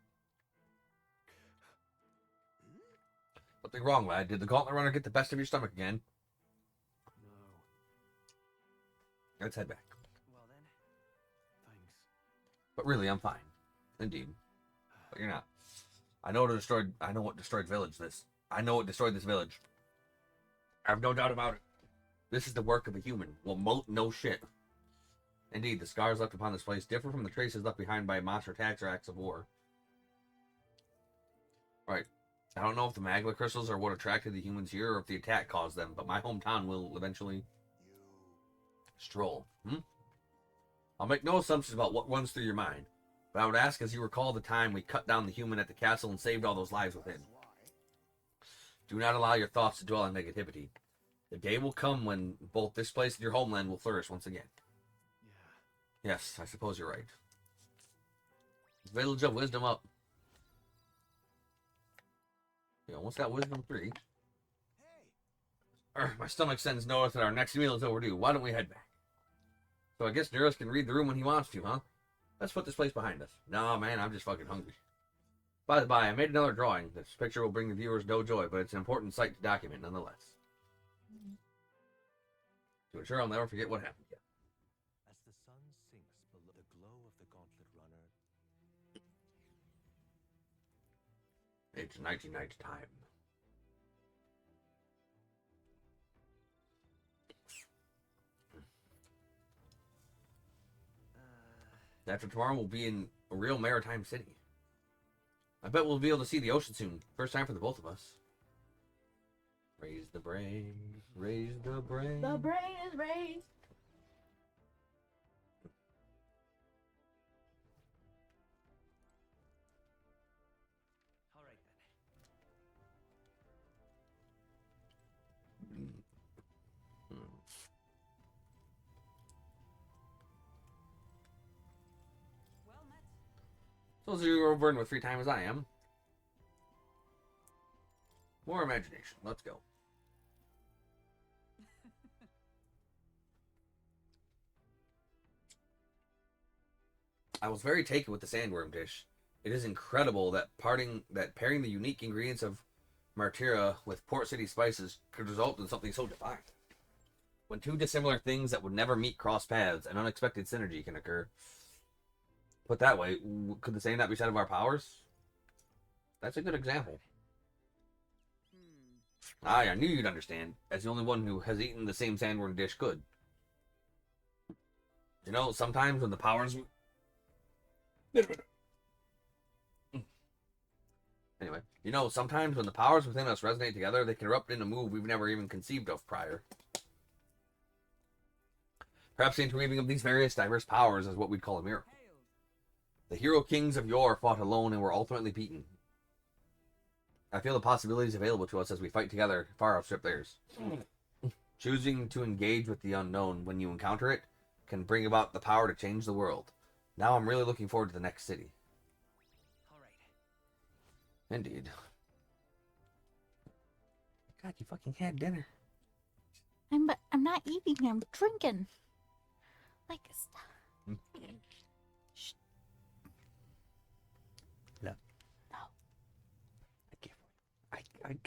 Something wrong, lad. Did the gauntlet runner get the best of your stomach again? No. Let's head back. Well then, thanks. But really, I'm fine. Indeed. But you're not. I know what destroyed this village. I have no doubt about it. This is the work of a human. Well, no shit. Indeed, the scars left upon this place differ from the traces left behind by monster attacks or acts of war. Right. I don't know if the magma crystals are what attracted the humans here or if the attack caused them, but my hometown will eventually stroll. I'll make no assumptions about what runs through your mind, but I would ask as you recall the time we cut down the human at the castle and saved all those lives within. Do not allow your thoughts to dwell on negativity. The day will come when both this place and your homeland will flourish once again. Yeah. Yes, I suppose you're right. Village of Wisdom up. You almost got Wisdom 3. My stomach sends notice that our next meal is overdue. Why don't we head back? So I guess Neros can read the room when he wants to, huh? Let's put this place behind us. No, man, I'm just fucking hungry. By the by, I made another drawing. This picture will bring the viewers no joy, but it's an important sight to document nonetheless. To ensure I'll never forget what happened yet. As the sun sinks below the glow of the gauntlet runner, It's nighty-night time. After tomorrow, we'll be in a real maritime city. I bet we'll be able to see the ocean soon. First time for the both of us. Raise the brain. Raise the brain. The brain is raised. All right then. Well met. So as you're overburdened with free time as I am. More imagination. Let's go. I was very taken with the sandworm dish. It is incredible that pairing the unique ingredients of Martyra with Port City spices could result in something so divine. When two dissimilar things that would never meet cross paths, an unexpected synergy can occur. Put that way, could the same not be said of our powers? That's a good example. I knew you'd understand, as the only one who has eaten the same sandworm dish could. You know, sometimes when the powers... Anyway, you know, sometimes when the powers within us resonate together, they can erupt in a move we've never even conceived of prior. Perhaps the interweaving of these various diverse powers is what we'd call a miracle. The hero kings of yore fought alone and were ultimately beaten. I feel the possibilities available to us as we fight together far outstrip theirs. Choosing to engage with the unknown when you encounter it can bring about the power to change the world. Now I'm really looking forward to the next city. All right. Indeed. God, you fucking had dinner. I'm not eating. I'm drinking. Like, stop. Shh. No. No. I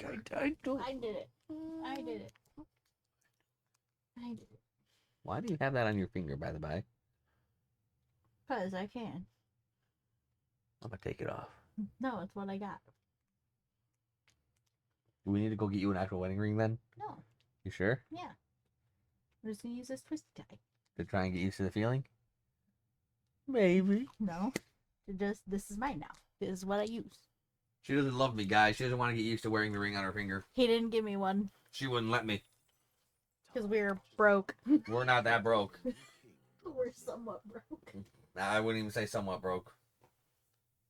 don't. I did it. I did it. I did it. Why do you have that on your finger, by the by? Because I can. I'm gonna take it off. No, it's what I got. Do we need to go get you an actual wedding ring then? No. You sure? Yeah. I'm just gonna use this twisty tie. To try and get used to the feeling? Maybe. No. This is mine now. This is what I use. She doesn't love me, guys. She doesn't want to get used to wearing the ring on her finger. He didn't give me one. She wouldn't let me. Because we were broke. We're not that broke. We're somewhat broke. Nah, I wouldn't even say somewhat broke.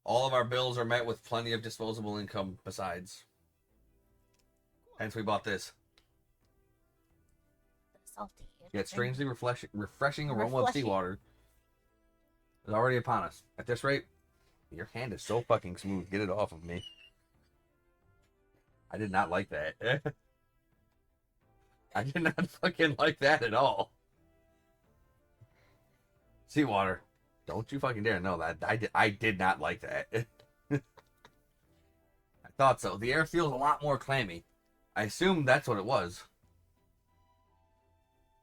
All of our bills are met with plenty of disposable income besides. Hence we bought this. Salty. Yet strangely refreshing aroma of Refreshing. seawater is already upon us. At this rate, your hand is so fucking smooth. Get it off of me. I did not like that. I did not fucking like that at all. Seawater. Don't you fucking dare know that. I did not like that. I thought so. The air feels a lot more clammy. I assumed that's what it was.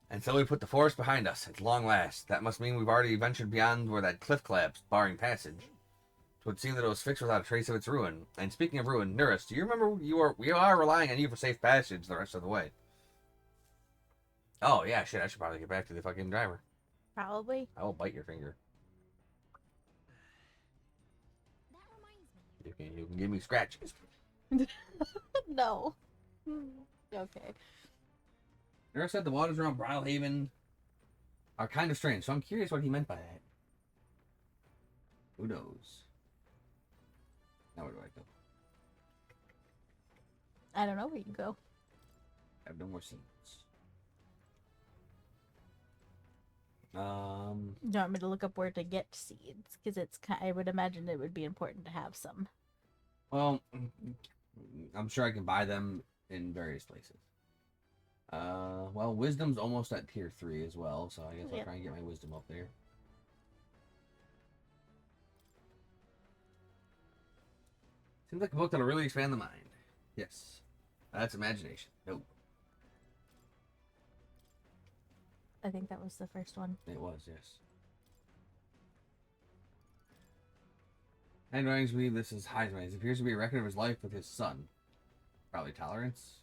And so we put the forest behind us, at long last. That must mean we've already ventured beyond where that cliff collapsed, barring passage. It would seem that it was fixed without a trace of its ruin. And speaking of ruin, Nurse, do you remember we are relying on you for safe passage the rest of the way? Oh, yeah, shit, I should probably get back to the fucking driver. Probably. I will bite your finger. That reminds me. You can give me scratches. No. Okay. Nurse said the waters around Brylehaven are kind of strange, so I'm curious what he meant by that. Who knows? Now where do I go? I don't know where you go. I have no more scenes. Do you want me to look up where to get seeds? Because I would imagine it would be important to have some. Well, I'm sure I can buy them in various places. Well, wisdom's almost at tier 3 as well, so I guess I'll try and get my wisdom up there. Seems like a book that'll really expand the mind. Yes. That's imagination. Nope. I think that was the first one. It was, yes. Handwritings believe this is Heisman's. It appears to be a record of his life with his son. Probably tolerance.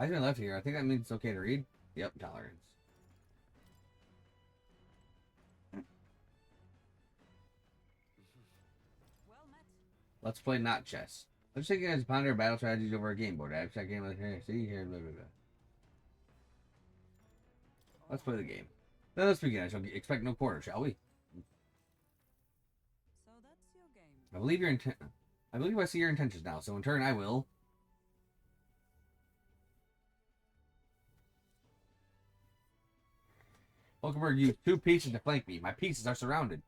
Heisman left here. I think that means it's okay to read. Yep, tolerance. Well met. Let's play not chess. Let's take you guys to ponder battle strategies over a game board. Abstract game like here. See here. Blah, blah, blah. Let's play the game. Then let's begin. I shall expect no quarter, shall we? So that's your game. I believe your intent. I believe I see your intentions now. So in turn, I will. Hulkenberg used 2 pieces to flank me. My pieces are surrounded.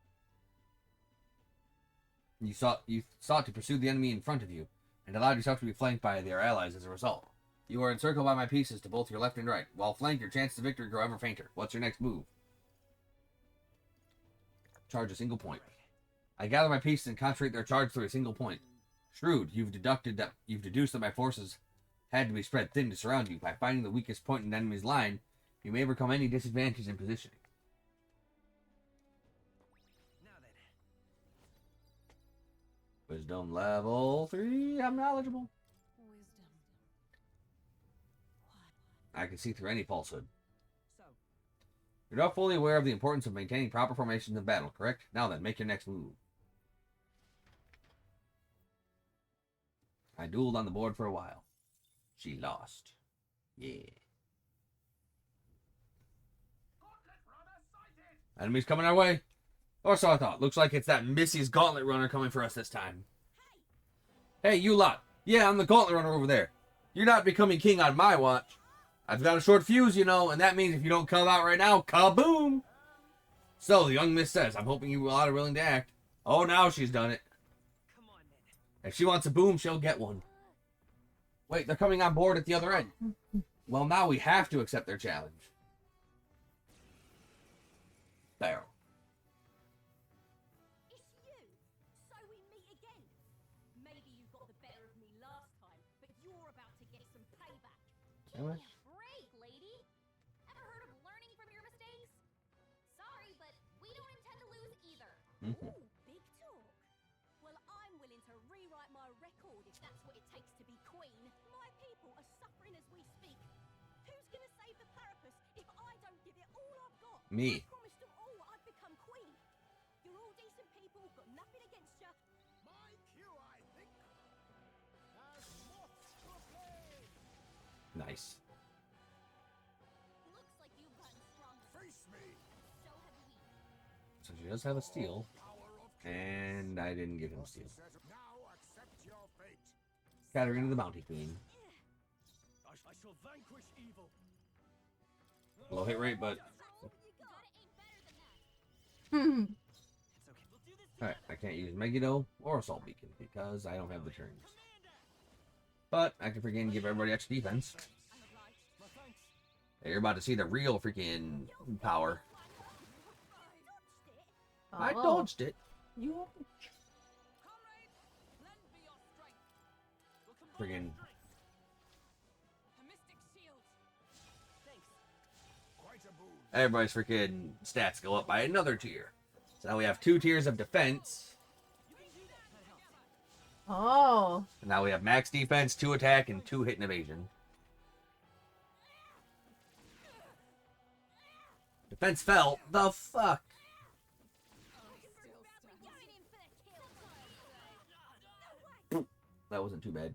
You sought to pursue the enemy in front of you, and allowed yourself to be flanked by their allies as a result. You are encircled by my pieces to both your left and right. While flanked, your chances of victory grow ever fainter. What's your next move? Charge a single point. I gather my pieces and concentrate their charge through a single point. Shrewd, you've deduced that my forces had to be spread thin to surround you. By finding the weakest point in the enemy's line, you may overcome any disadvantage in positioning. Now then. Wisdom level 3. I'm knowledgeable. Wisdom. I can see through any falsehood. So, You're not fully aware of the importance of maintaining proper formations in battle, correct? Now then, make your next move. I dueled on the board for a while. She lost. Yeah. Enemies coming our way. Or so I thought. Looks like it's that Missy's Gauntlet Runner coming for us this time. Hey, you lot. Yeah, I'm the Gauntlet Runner over there. You're not becoming king on my watch. I've got a short fuse, you know, and that means if you don't come out right now, kaboom! So, the young miss says, I'm hoping you lot are willing to act. Oh, now she's done it. Come on, then. If she wants a boom, she'll get one. Wait, they're coming on board at the other end. Well, now we have to accept their challenge. There. It's you! So we meet again! Maybe you got the better of me last time, but you're about to get some payback. Give Am I? me a break, lady! Ever heard of learning from your mistakes? Sorry, but we don't intend to lose either. Mhm. Ooh, big talk. Well, I'm willing to rewrite my record if that's what it takes to be queen. My people are suffering as we speak. Who's gonna save the Parapus if I don't give it all I've got? Me. I promised them all I'd become queen. You're all decent people, got nothing against you. My cue, I think. As moth to a flame. Nice. Looks like you've gotten stronger. Face me. So have we. So she does have a steal. Power of And I didn't give him steal. now accept your fate. Katarina the Bounty Queen. I shall vanquish evil. Low hit rate, but... You got it ain't better than that. It's okay. We'll do this Alright, together. I can't use Megiddo or Assault Beacon because I don't have the turns. But I can freaking give everybody extra defense. I'm obliged. My thanks. Hey, you're about to see the real freaking power. I Oh. dodged it. You comrades, lend me your strength. We'll combine Friggin' our strength. A mystic shield. Thanks. Quite a boon. Everybody's freaking stats go up by another tier. So now we have 2 tiers of defense. You can do that. That helps. Oh. And now we have max defense, 2 attack, and 2 hit and evasion. Defense fell. The fuck? Going in for the kill. That wasn't too bad.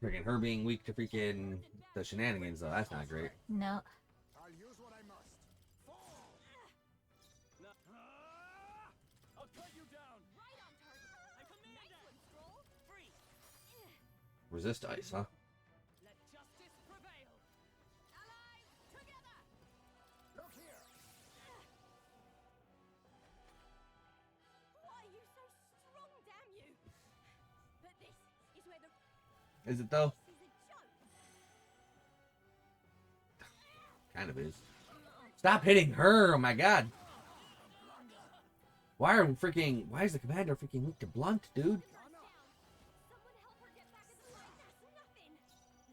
Freaking her being weak to freaking the shenanigans, though. That's not great. No. I'll use what I must. Fall. I'll cut you down. Right on target. I command Nice that. one, Stroll. Freeze. Resist ice, huh? Let justice prevail. Allies, together. Look here. Why are you so strong, damn you? But this is where the Is it though? this is a joke. Kind of is. Stop hitting her! Oh my god! Why is the commander freaking weak to blunt, dude? Someone help her get back in the line. That's nothing.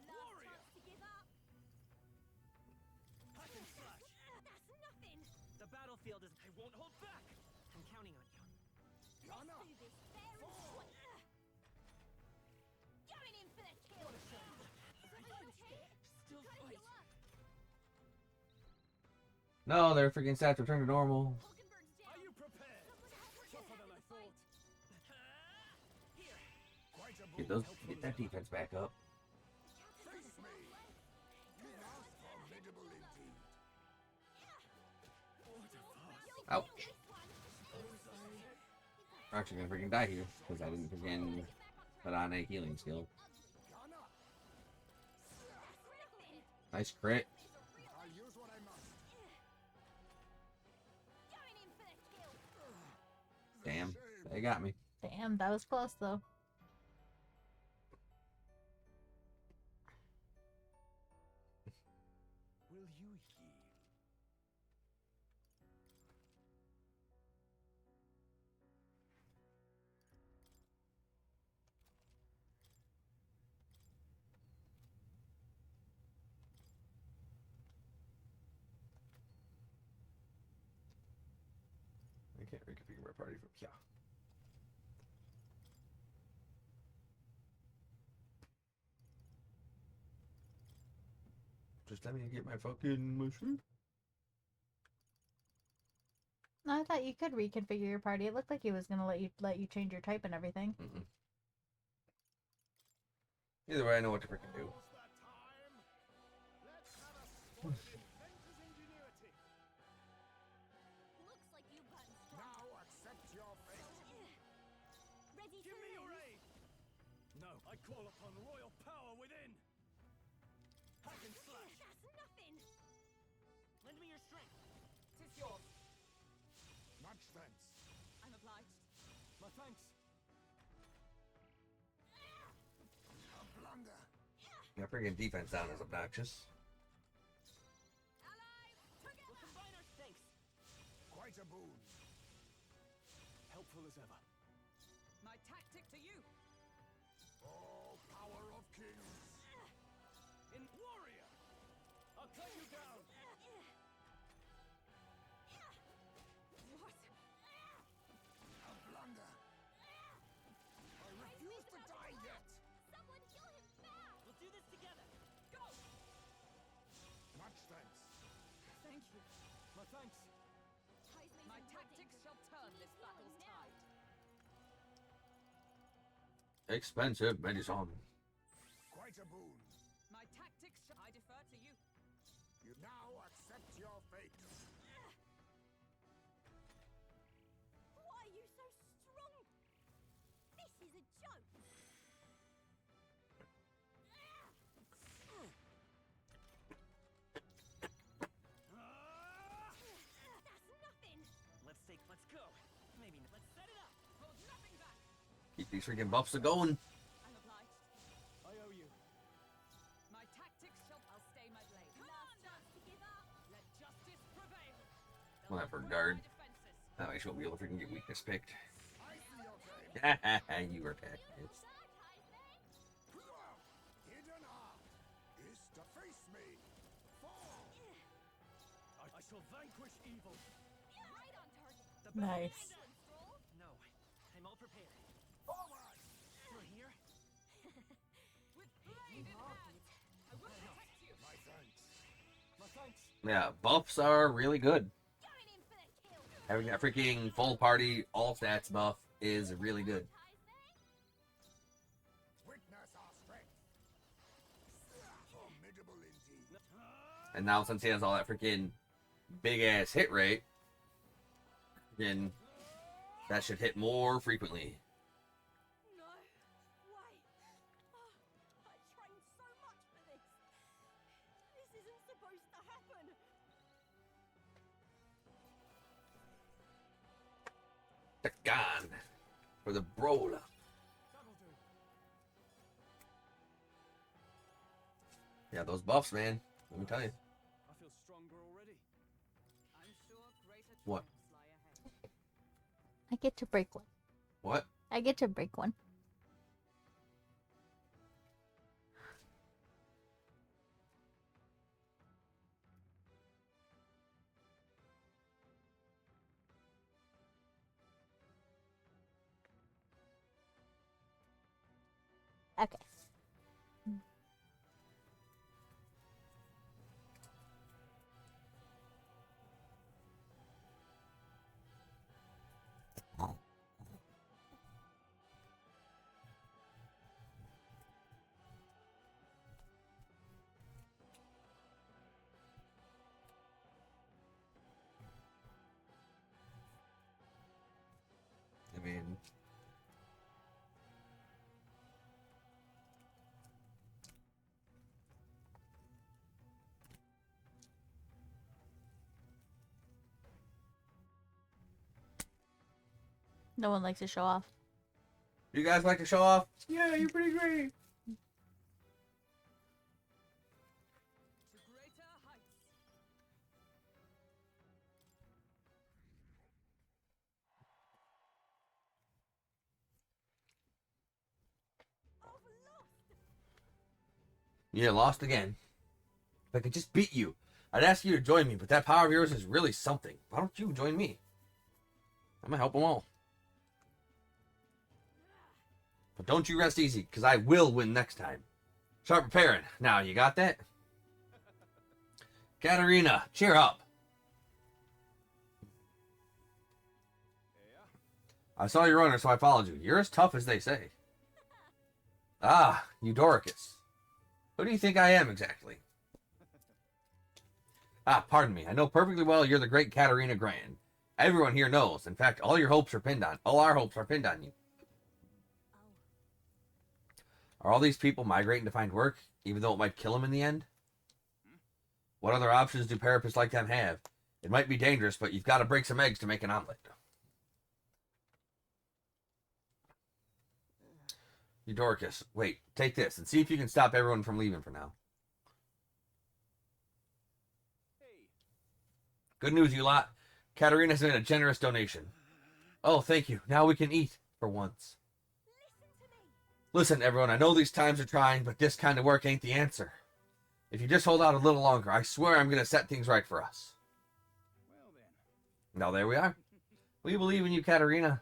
Last chance to give up. Hack and slash. That's nothing. The battlefield is. I won't hold back. I'm counting on you. Let's do this fair and square. Going in for the kill. Is everyone okay? Still Gotta fight. heal up. No, their freaking stats return to normal. Hulkenberg's down. Are you prepared? Someone help her Tougher get than back I in the fight. thought. Here. Quite a boon. Get that defense back up. Face me. You are formidable indeed. Ouch. I'm actually gonna freaking die here because I didn't freaking put on a healing skill. Gunner. Nice crit. I'll use what I must. Going in for the kill. Damn, they got me. Damn, that was close though. Will you heal? I can't reconfigure my party from yeah. Just let me get my fucking mushroom. No, I thought you could reconfigure your party. It looked like he was gonna let you change your type and everything. Mm-mm. Either way, I know what to freaking do. Now's the time. Let's have a swan of inventor's ingenuity. Looks like you buttons Now accept your fate. ready Give to me your lose. aid! No, I call upon royal power within! Hack and slash! That's nothing. Lend me your strength. 'Tis yours. Much thanks. I'm obliged. My thanks! A blunder. My freaking defense down is obnoxious. Allies, together. We'll combine our strengths. Quite a boon. Helpful as ever. My tactic to you. Oh, power of kings. In warrior! I'll cut you down! What? A blunder. I refuse to die yet. Someone kill him fast. We'll do this together. Go! Much thanks. Thank you. My thanks! Ties made My him more tactics dangerous. shall turn He this needs battle's healing now. tide. Expensive medicine. Quite a boon. My tactics shall... I defer to you. You now accept your fate. Why are you so strong? This is a joke. That's nothing. Let's go. Maybe let's set it up. Hold nothing back. Keep these freaking buffs a going. I'm obliged. I owe you. My tactics shall... I'll stay my blade. Last chance to give up. Let justice prevail. Well, that for They'll guard. my defenses. That way she'll be able to freaking get weakness picked. I see your game. You were attacked. Beautiful bird, Heisman. Hidden art is to face me. Fall. I shall vanquish evil. Right on target. Nice. Excellent, Stroll. No, I'm all prepared. Forward. You're here? With blade in hand. I will protect you. My thanks. My thanks! Yeah, buffs are really good. Going in for the kill. Having that freaking full party all stats buff is really good. Witness our strength. Formidable indeed. And now since he has all that freaking big ass hit rate, then that should hit more frequently. No way. I trained so much for this. This isn't supposed to happen. The gun for the brawler. That'll do. Yeah, those buffs, man. Let me tell you. I feel stronger already. I'm sure greater What? triumphs lie ahead. I get to break one. What? I get to break one. Okay. I mean, No one likes to show off. you guys like to show off? Yeah, you're pretty great. To greater heights. I've lost. Yeah, lost again. If I could just beat you, I'd ask you to join me, but that power of yours is really something. Why don't you join me? I'm gonna help them all. But don't you rest easy, because I will win next time. Start preparing. Now, you got that? Katarina, cheer up. I saw your runner, so I followed you. You're as tough as they say. Ah, Eudoricus. Who do you think I am, exactly? Ah, pardon me. I know perfectly well you're the great Katarina Grand. Everyone here knows. In fact, all our hopes are pinned on you. Are all these people migrating to find work, even though it might kill them in the end? What other options do parapists like them have? It might be dangerous, but you've got to break some eggs to make an omelet. Eudoricus, wait, take this and see if you can stop everyone from leaving for now. Good news, you lot. Katarina's made a generous donation. Oh, thank you. Now we can eat, for once. Listen, everyone, I know these times are trying, but this kind of work ain't the answer. If you just hold out a little longer, I swear I'm going to set things right for us. Well then. Now there we are. We believe in you, Katarina.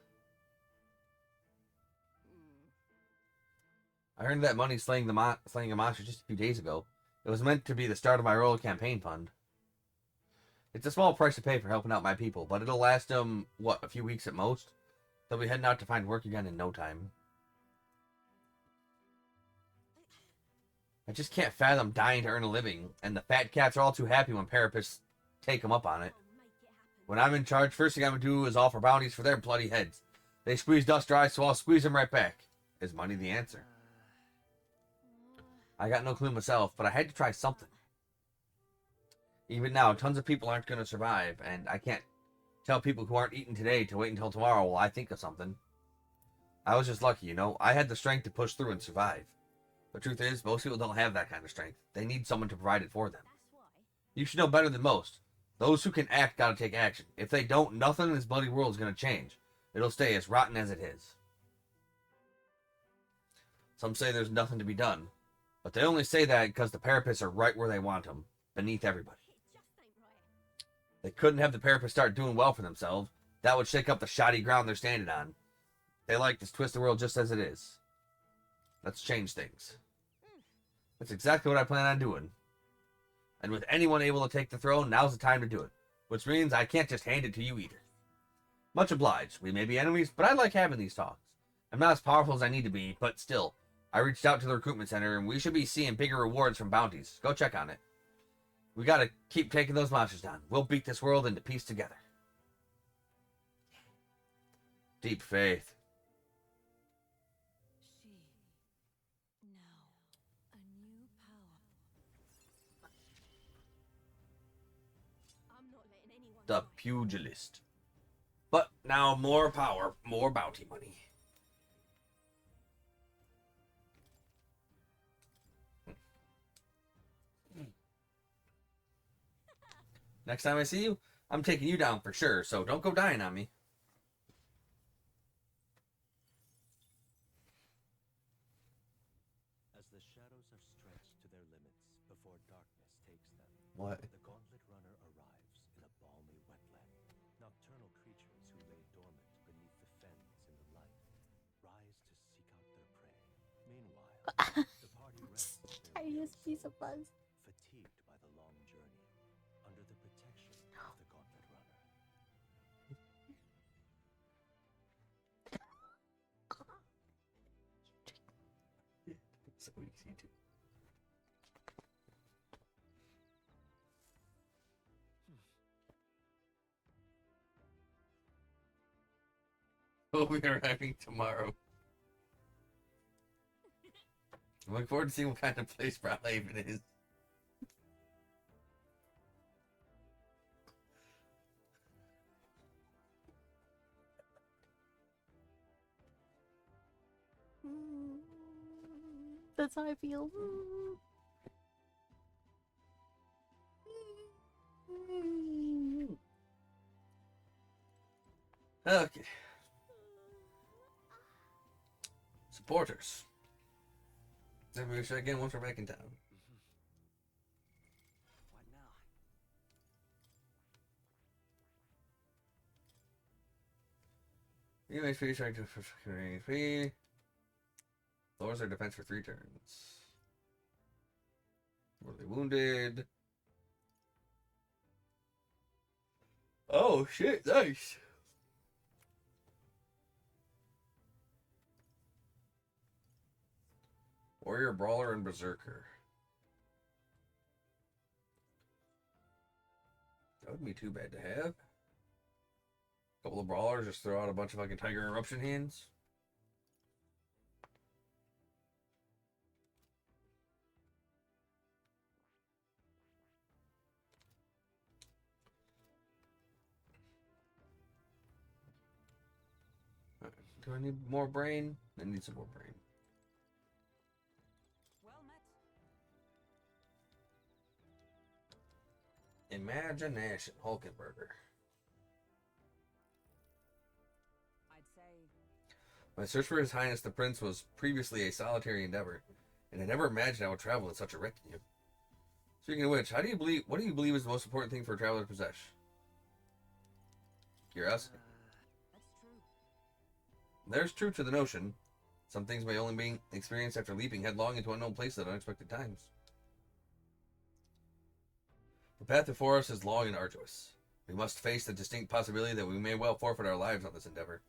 I earned that money slaying a monster just a few days ago. It was meant to be the start of my royal campaign fund. It's a small price to pay for helping out my people, but it'll last them, a few weeks at most? They'll be heading out to find work again in no time. I just can't fathom dying to earn a living, and the fat cats are all too happy when parapists take them up on it. When I'm in charge, first thing I'm going to do is offer bounties for their bloody heads. They squeeze dust dry, so I'll squeeze them right back. Is money the answer? I got no clue myself, but I had to try something. Even now, tons of people aren't going to survive, and I can't tell people who aren't eating today to wait until tomorrow while I think of something. I was just lucky, I had the strength to push through and survive. The truth is, most people don't have that kind of strength. They need someone to provide it for them. You should know better than most. Those who can act gotta take action. If they don't, nothing in this bloody world is gonna change. It'll stay as rotten as it is. Some say there's nothing to be done, but they only say that because the parapists are right where they want them, beneath everybody. They couldn't have the parapists start doing well for themselves. That would shake up the shoddy ground they're standing on. They like to twist the world just as it is. Let's change things. That's exactly what I plan on doing. And with anyone able to take the throne, now's the time to do it. Which means I can't just hand it to you either. Much obliged. We may be enemies, but I like having these talks. I'm not as powerful as I need to be, but still. I reached out to the recruitment center, and we should be seeing bigger rewards from bounties. Go check on it. We gotta keep taking those monsters down. We'll beat this world into peace together. Deep faith. The pugilist. But now more power, more bounty money. Next time I see you, I'm taking you down for sure, so don't go dying on me. As the shadows are stretched to their limits before darkness takes them, What? the gauntlet runner arrives in a balmy wetland. Nocturnal creatures who lay dormant beneath the fens in the light rise to seek out their prey. Meanwhile, the party rests their Tiniest weary piece of souls, fuzz. fatigued by the long journey, under the protection of the gauntlet runner. So easy to. We'll be arriving tomorrow. I'm looking forward to seeing what kind of place Brownhaven is. That's how I feel. Okay. Supporters. Then we should again once we're back in town. What now? You HP strike to HP. Lowers their defense for 3 turns. Were they wounded? Oh shit, nice. Warrior, Brawler, and Berserker. That wouldn't be too bad to have. A couple of Brawlers, just throw out a bunch of fucking Tiger Eruption hands. Do I need more brain? I need some more brain. Well met. Imagination, Hulkenberger. I'd say My search for His Highness the Prince was previously a solitary endeavor, and I never imagined I would travel with such a retinue. Speaking of which, what do you believe is the most important thing for a traveler to possess? Curiosity. that's true. There's truth to the notion. Some things may only be experienced after leaping headlong into unknown places at unexpected times. The path before us is long and arduous. We must face the distinct possibility that we may well forfeit our lives on this endeavor.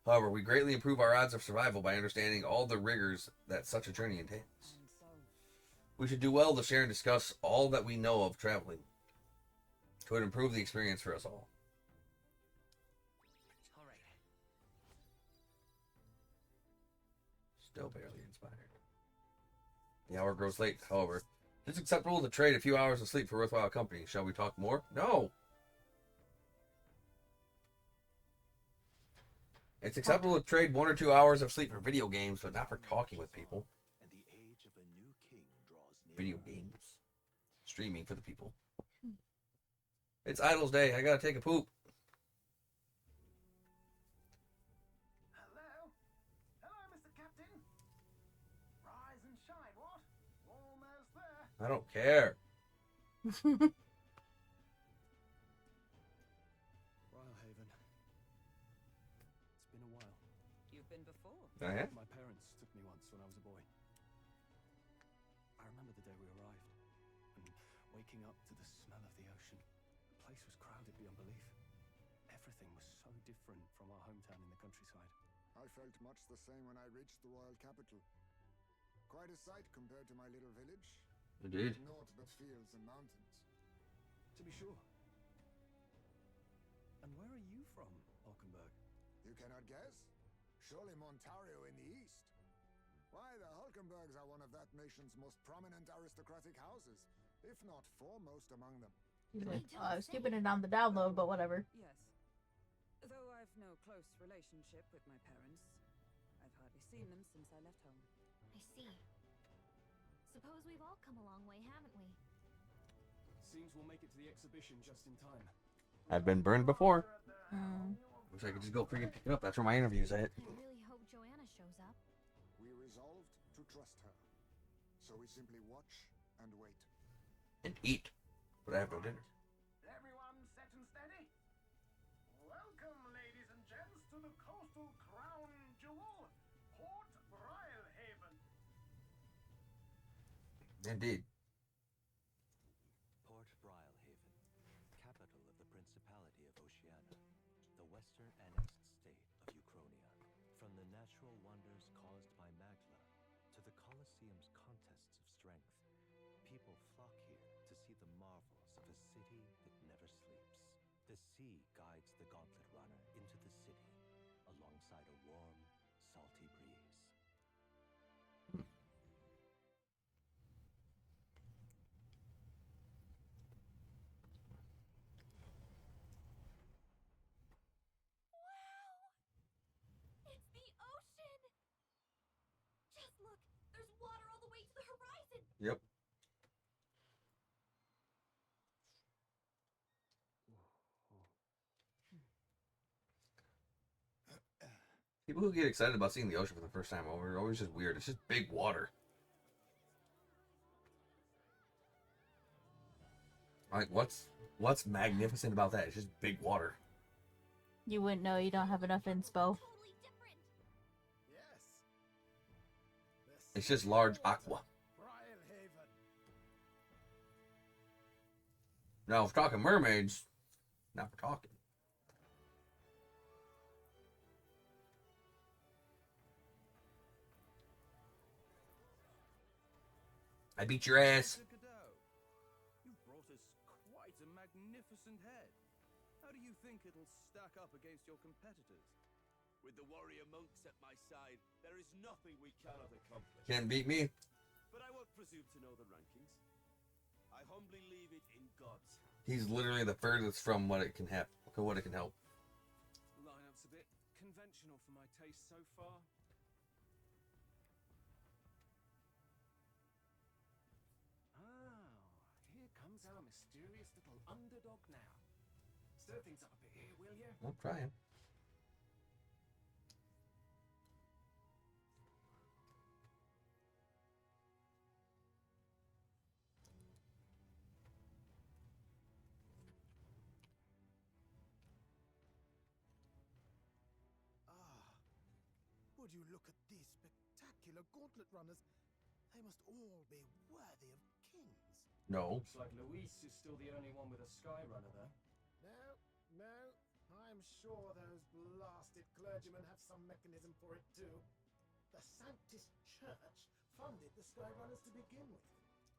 However, we greatly improve our odds of survival by understanding all the rigors that such a journey entails. And so, We should do well to share and discuss all that we know of traveling. It would improve the experience for us all. all right. Still barely inspired. The hour grows late, however. It is acceptable to trade a few hours of sleep for worthwhile company. Shall we talk more? No! It's acceptable to trade 1 or 2 hours of sleep for video games, but not for talking with people. And the age of a new king draws near. Video games. Streaming for the people. It's Idle's Day. I gotta take a poop. Hello? Hello, Mr. Captain. Rise and shine, what? Almost there. I don't care. Rhylehaven. It's been a while. You've been before. I have. My parents took me once when I was a boy. I remember the day we arrived, and waking up to the smell of the ocean. The place was crowded beyond belief. Everything was so different from our hometown in the countryside. I felt much the same when I reached the royal capital. Quite a sight compared to my little village. Indeed. Naught but fields and mountains. To be sure. And where are you from, Hulkenberg? You cannot guess? Surely Montario in the east. Why, the Hulkenbergs are one of that nation's most prominent aristocratic houses, if not foremost among them. I was skipping it on the download, but whatever. Yes. Though I've no close relationship with my parents, I've hardly seen them since I left home. I see. Suppose we've all come a long way, haven't we? Seems we'll make it to the exhibition just in time. I've been burned before. Mm. Wish I could just go freaking pick it up. That's where my interview's at. I really hope Joanna shows up. We resolved to trust her. So we simply watch and wait. And eat. But I have no dinner. Everyone set and steady? Welcome, ladies and gents, to the coastal crown jewel, Port Rhylehaven. Indeed. Port Rhylehaven, capital of the Principality of Oceania, the western annexed state of Uchronia. From the natural wonders caused by Magla to the Colosseum's contests of strength, people flock here to see the marvels of a city that never sleeps. The sea guides the gauntlet runner into the city, alongside a warm, salty breeze. It's the ocean! Just look, there's water all the way to the horizon! Yep. People who get excited about seeing the ocean for the first time over are always just weird. It's just big water. Like, what's magnificent about that? It's just big water. You wouldn't know. You don't have enough inspo. Totally different! Yes. It's just large aqua. Rhylehaven. Now, if we're talking mermaids, now we're talking. I beat your ass. Mr. Cadeau, you've brought us quite a magnificent head. How do you think it'll stack up against your competitors? With the warrior monks at my side, there is nothing we cannot accomplish. Can't beat me. But I won't presume to know the rankings. I humbly leave it in God's hands. He's literally the furthest from what it can help. What it can help. Lineup's a bit conventional for my taste so far. Ah, here comes our mysterious little underdog now. Stir things up a bit here, will you? I'm trying. Would you look at these spectacular gauntlet runners? They must all be worthy of kings. No. Looks like Luis is still the only one with a sky runner there. No. I'm sure those blasted clergymen have some mechanism for it too. The Sanctus Church funded the sky runners to begin with.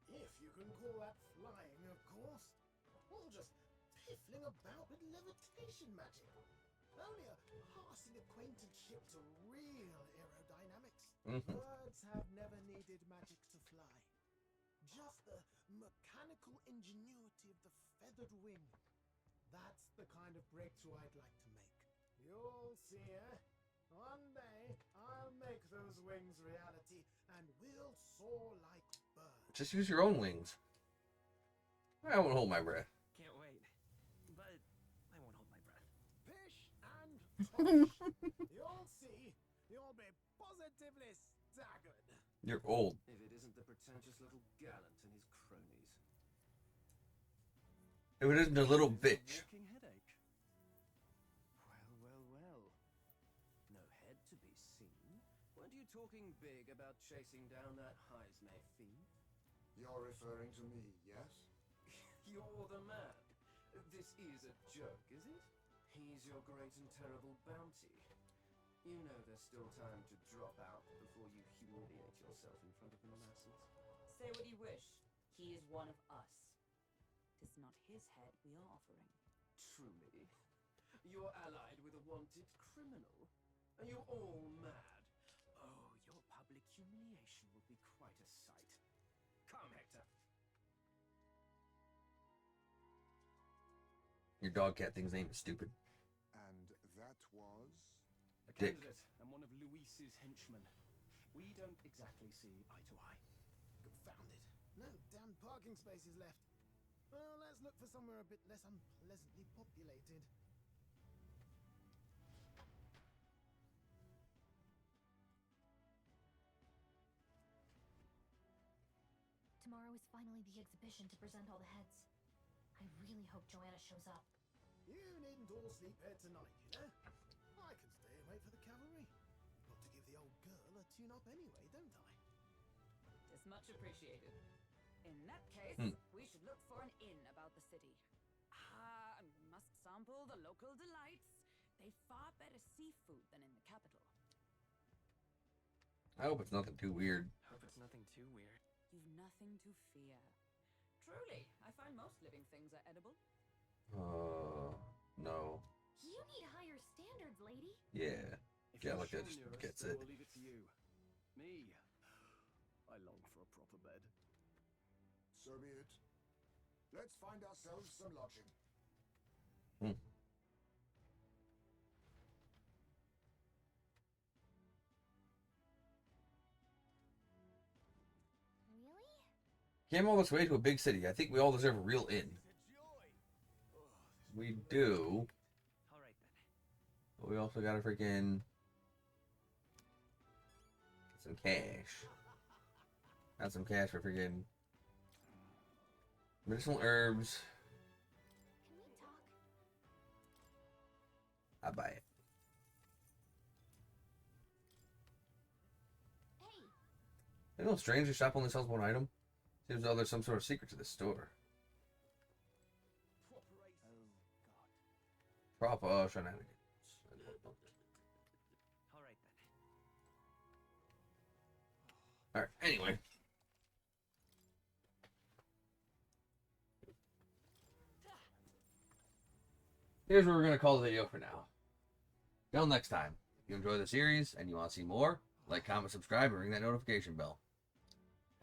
If you can call that flying, of course. All just piffling about with levitation magic. Only a passing acquaintanceship to real aerodynamics. Birds have never needed magic to fly. Just the mechanical ingenuity of the feathered wing. That's the kind of breakthrough I'd like to make. You'll see, eh? One day, I'll make those wings reality, and we'll soar like birds. Just use your own wings. I won't hold my breath. Can't wait. But I won't hold my breath. Pish and tosh. You'll see. You'll be positively staggered. You're old. If it isn't the pretentious little gallant and his cronies. If it isn't a little bitch. Walking headache. Well. No head to be seen. Weren't you talking big about chasing down that Heisme thief? You're referring to me, yes? You're the man. This is a joke, is it? He's your great and terrible bounty. You know there's still time to drop out before you humiliate yourself in front of the masses. Say what you wish. He is one of us. Tis not his head we are offering. Truly? You're allied with a wanted criminal? Are you all mad? Oh, your public humiliation will be quite a sight. Come, Hector. Your dog cat thing's name is stupid. And that was? A Dick. candidate and one of Luis's henchmen. We don't exactly see eye to eye. Confound it. No damn parking spaces left. Well, let's look for somewhere a bit less unpleasantly populated. Tomorrow is finally the exhibition to present all the heads. I really hope Joanna shows up. You needn't all sleep here tonight, you know? I can stay and wait for the cavalry. Got to give the old girl a tune-up anyway, don't I? Tis much appreciated. In that case, we should look for an inn about the city. Ah, and we must sample the local delights. They've far better seafood than in the capital. I hope it's nothing too weird. Hope it's nothing too weird. You've nothing to fear. Truly, I find most living things are edible. No. You need higher standards, lady. Yeah. If Yeah, you're like that sure just nearest, gets then it. We'll leave it to you. Me. I long for a proper bed. So be it. Let's find ourselves some lodging. Really? Came all this way to a big city. I think we all deserve a real inn. We do. All right then. But we also gotta freaking get some cash. Got some cash for freaking medicinal herbs. Can we talk? I buy it. Hey, You know, strange. The shop only sells one item. Seems though there's some sort of secret to this store. Proper shenanigans. All right then. Alright, anyway. here's where we're going to call the video for now. Till next time, if you enjoy the series and you want to see more, like, comment, subscribe, and ring that notification bell.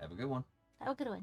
Have a good one. Have a good one.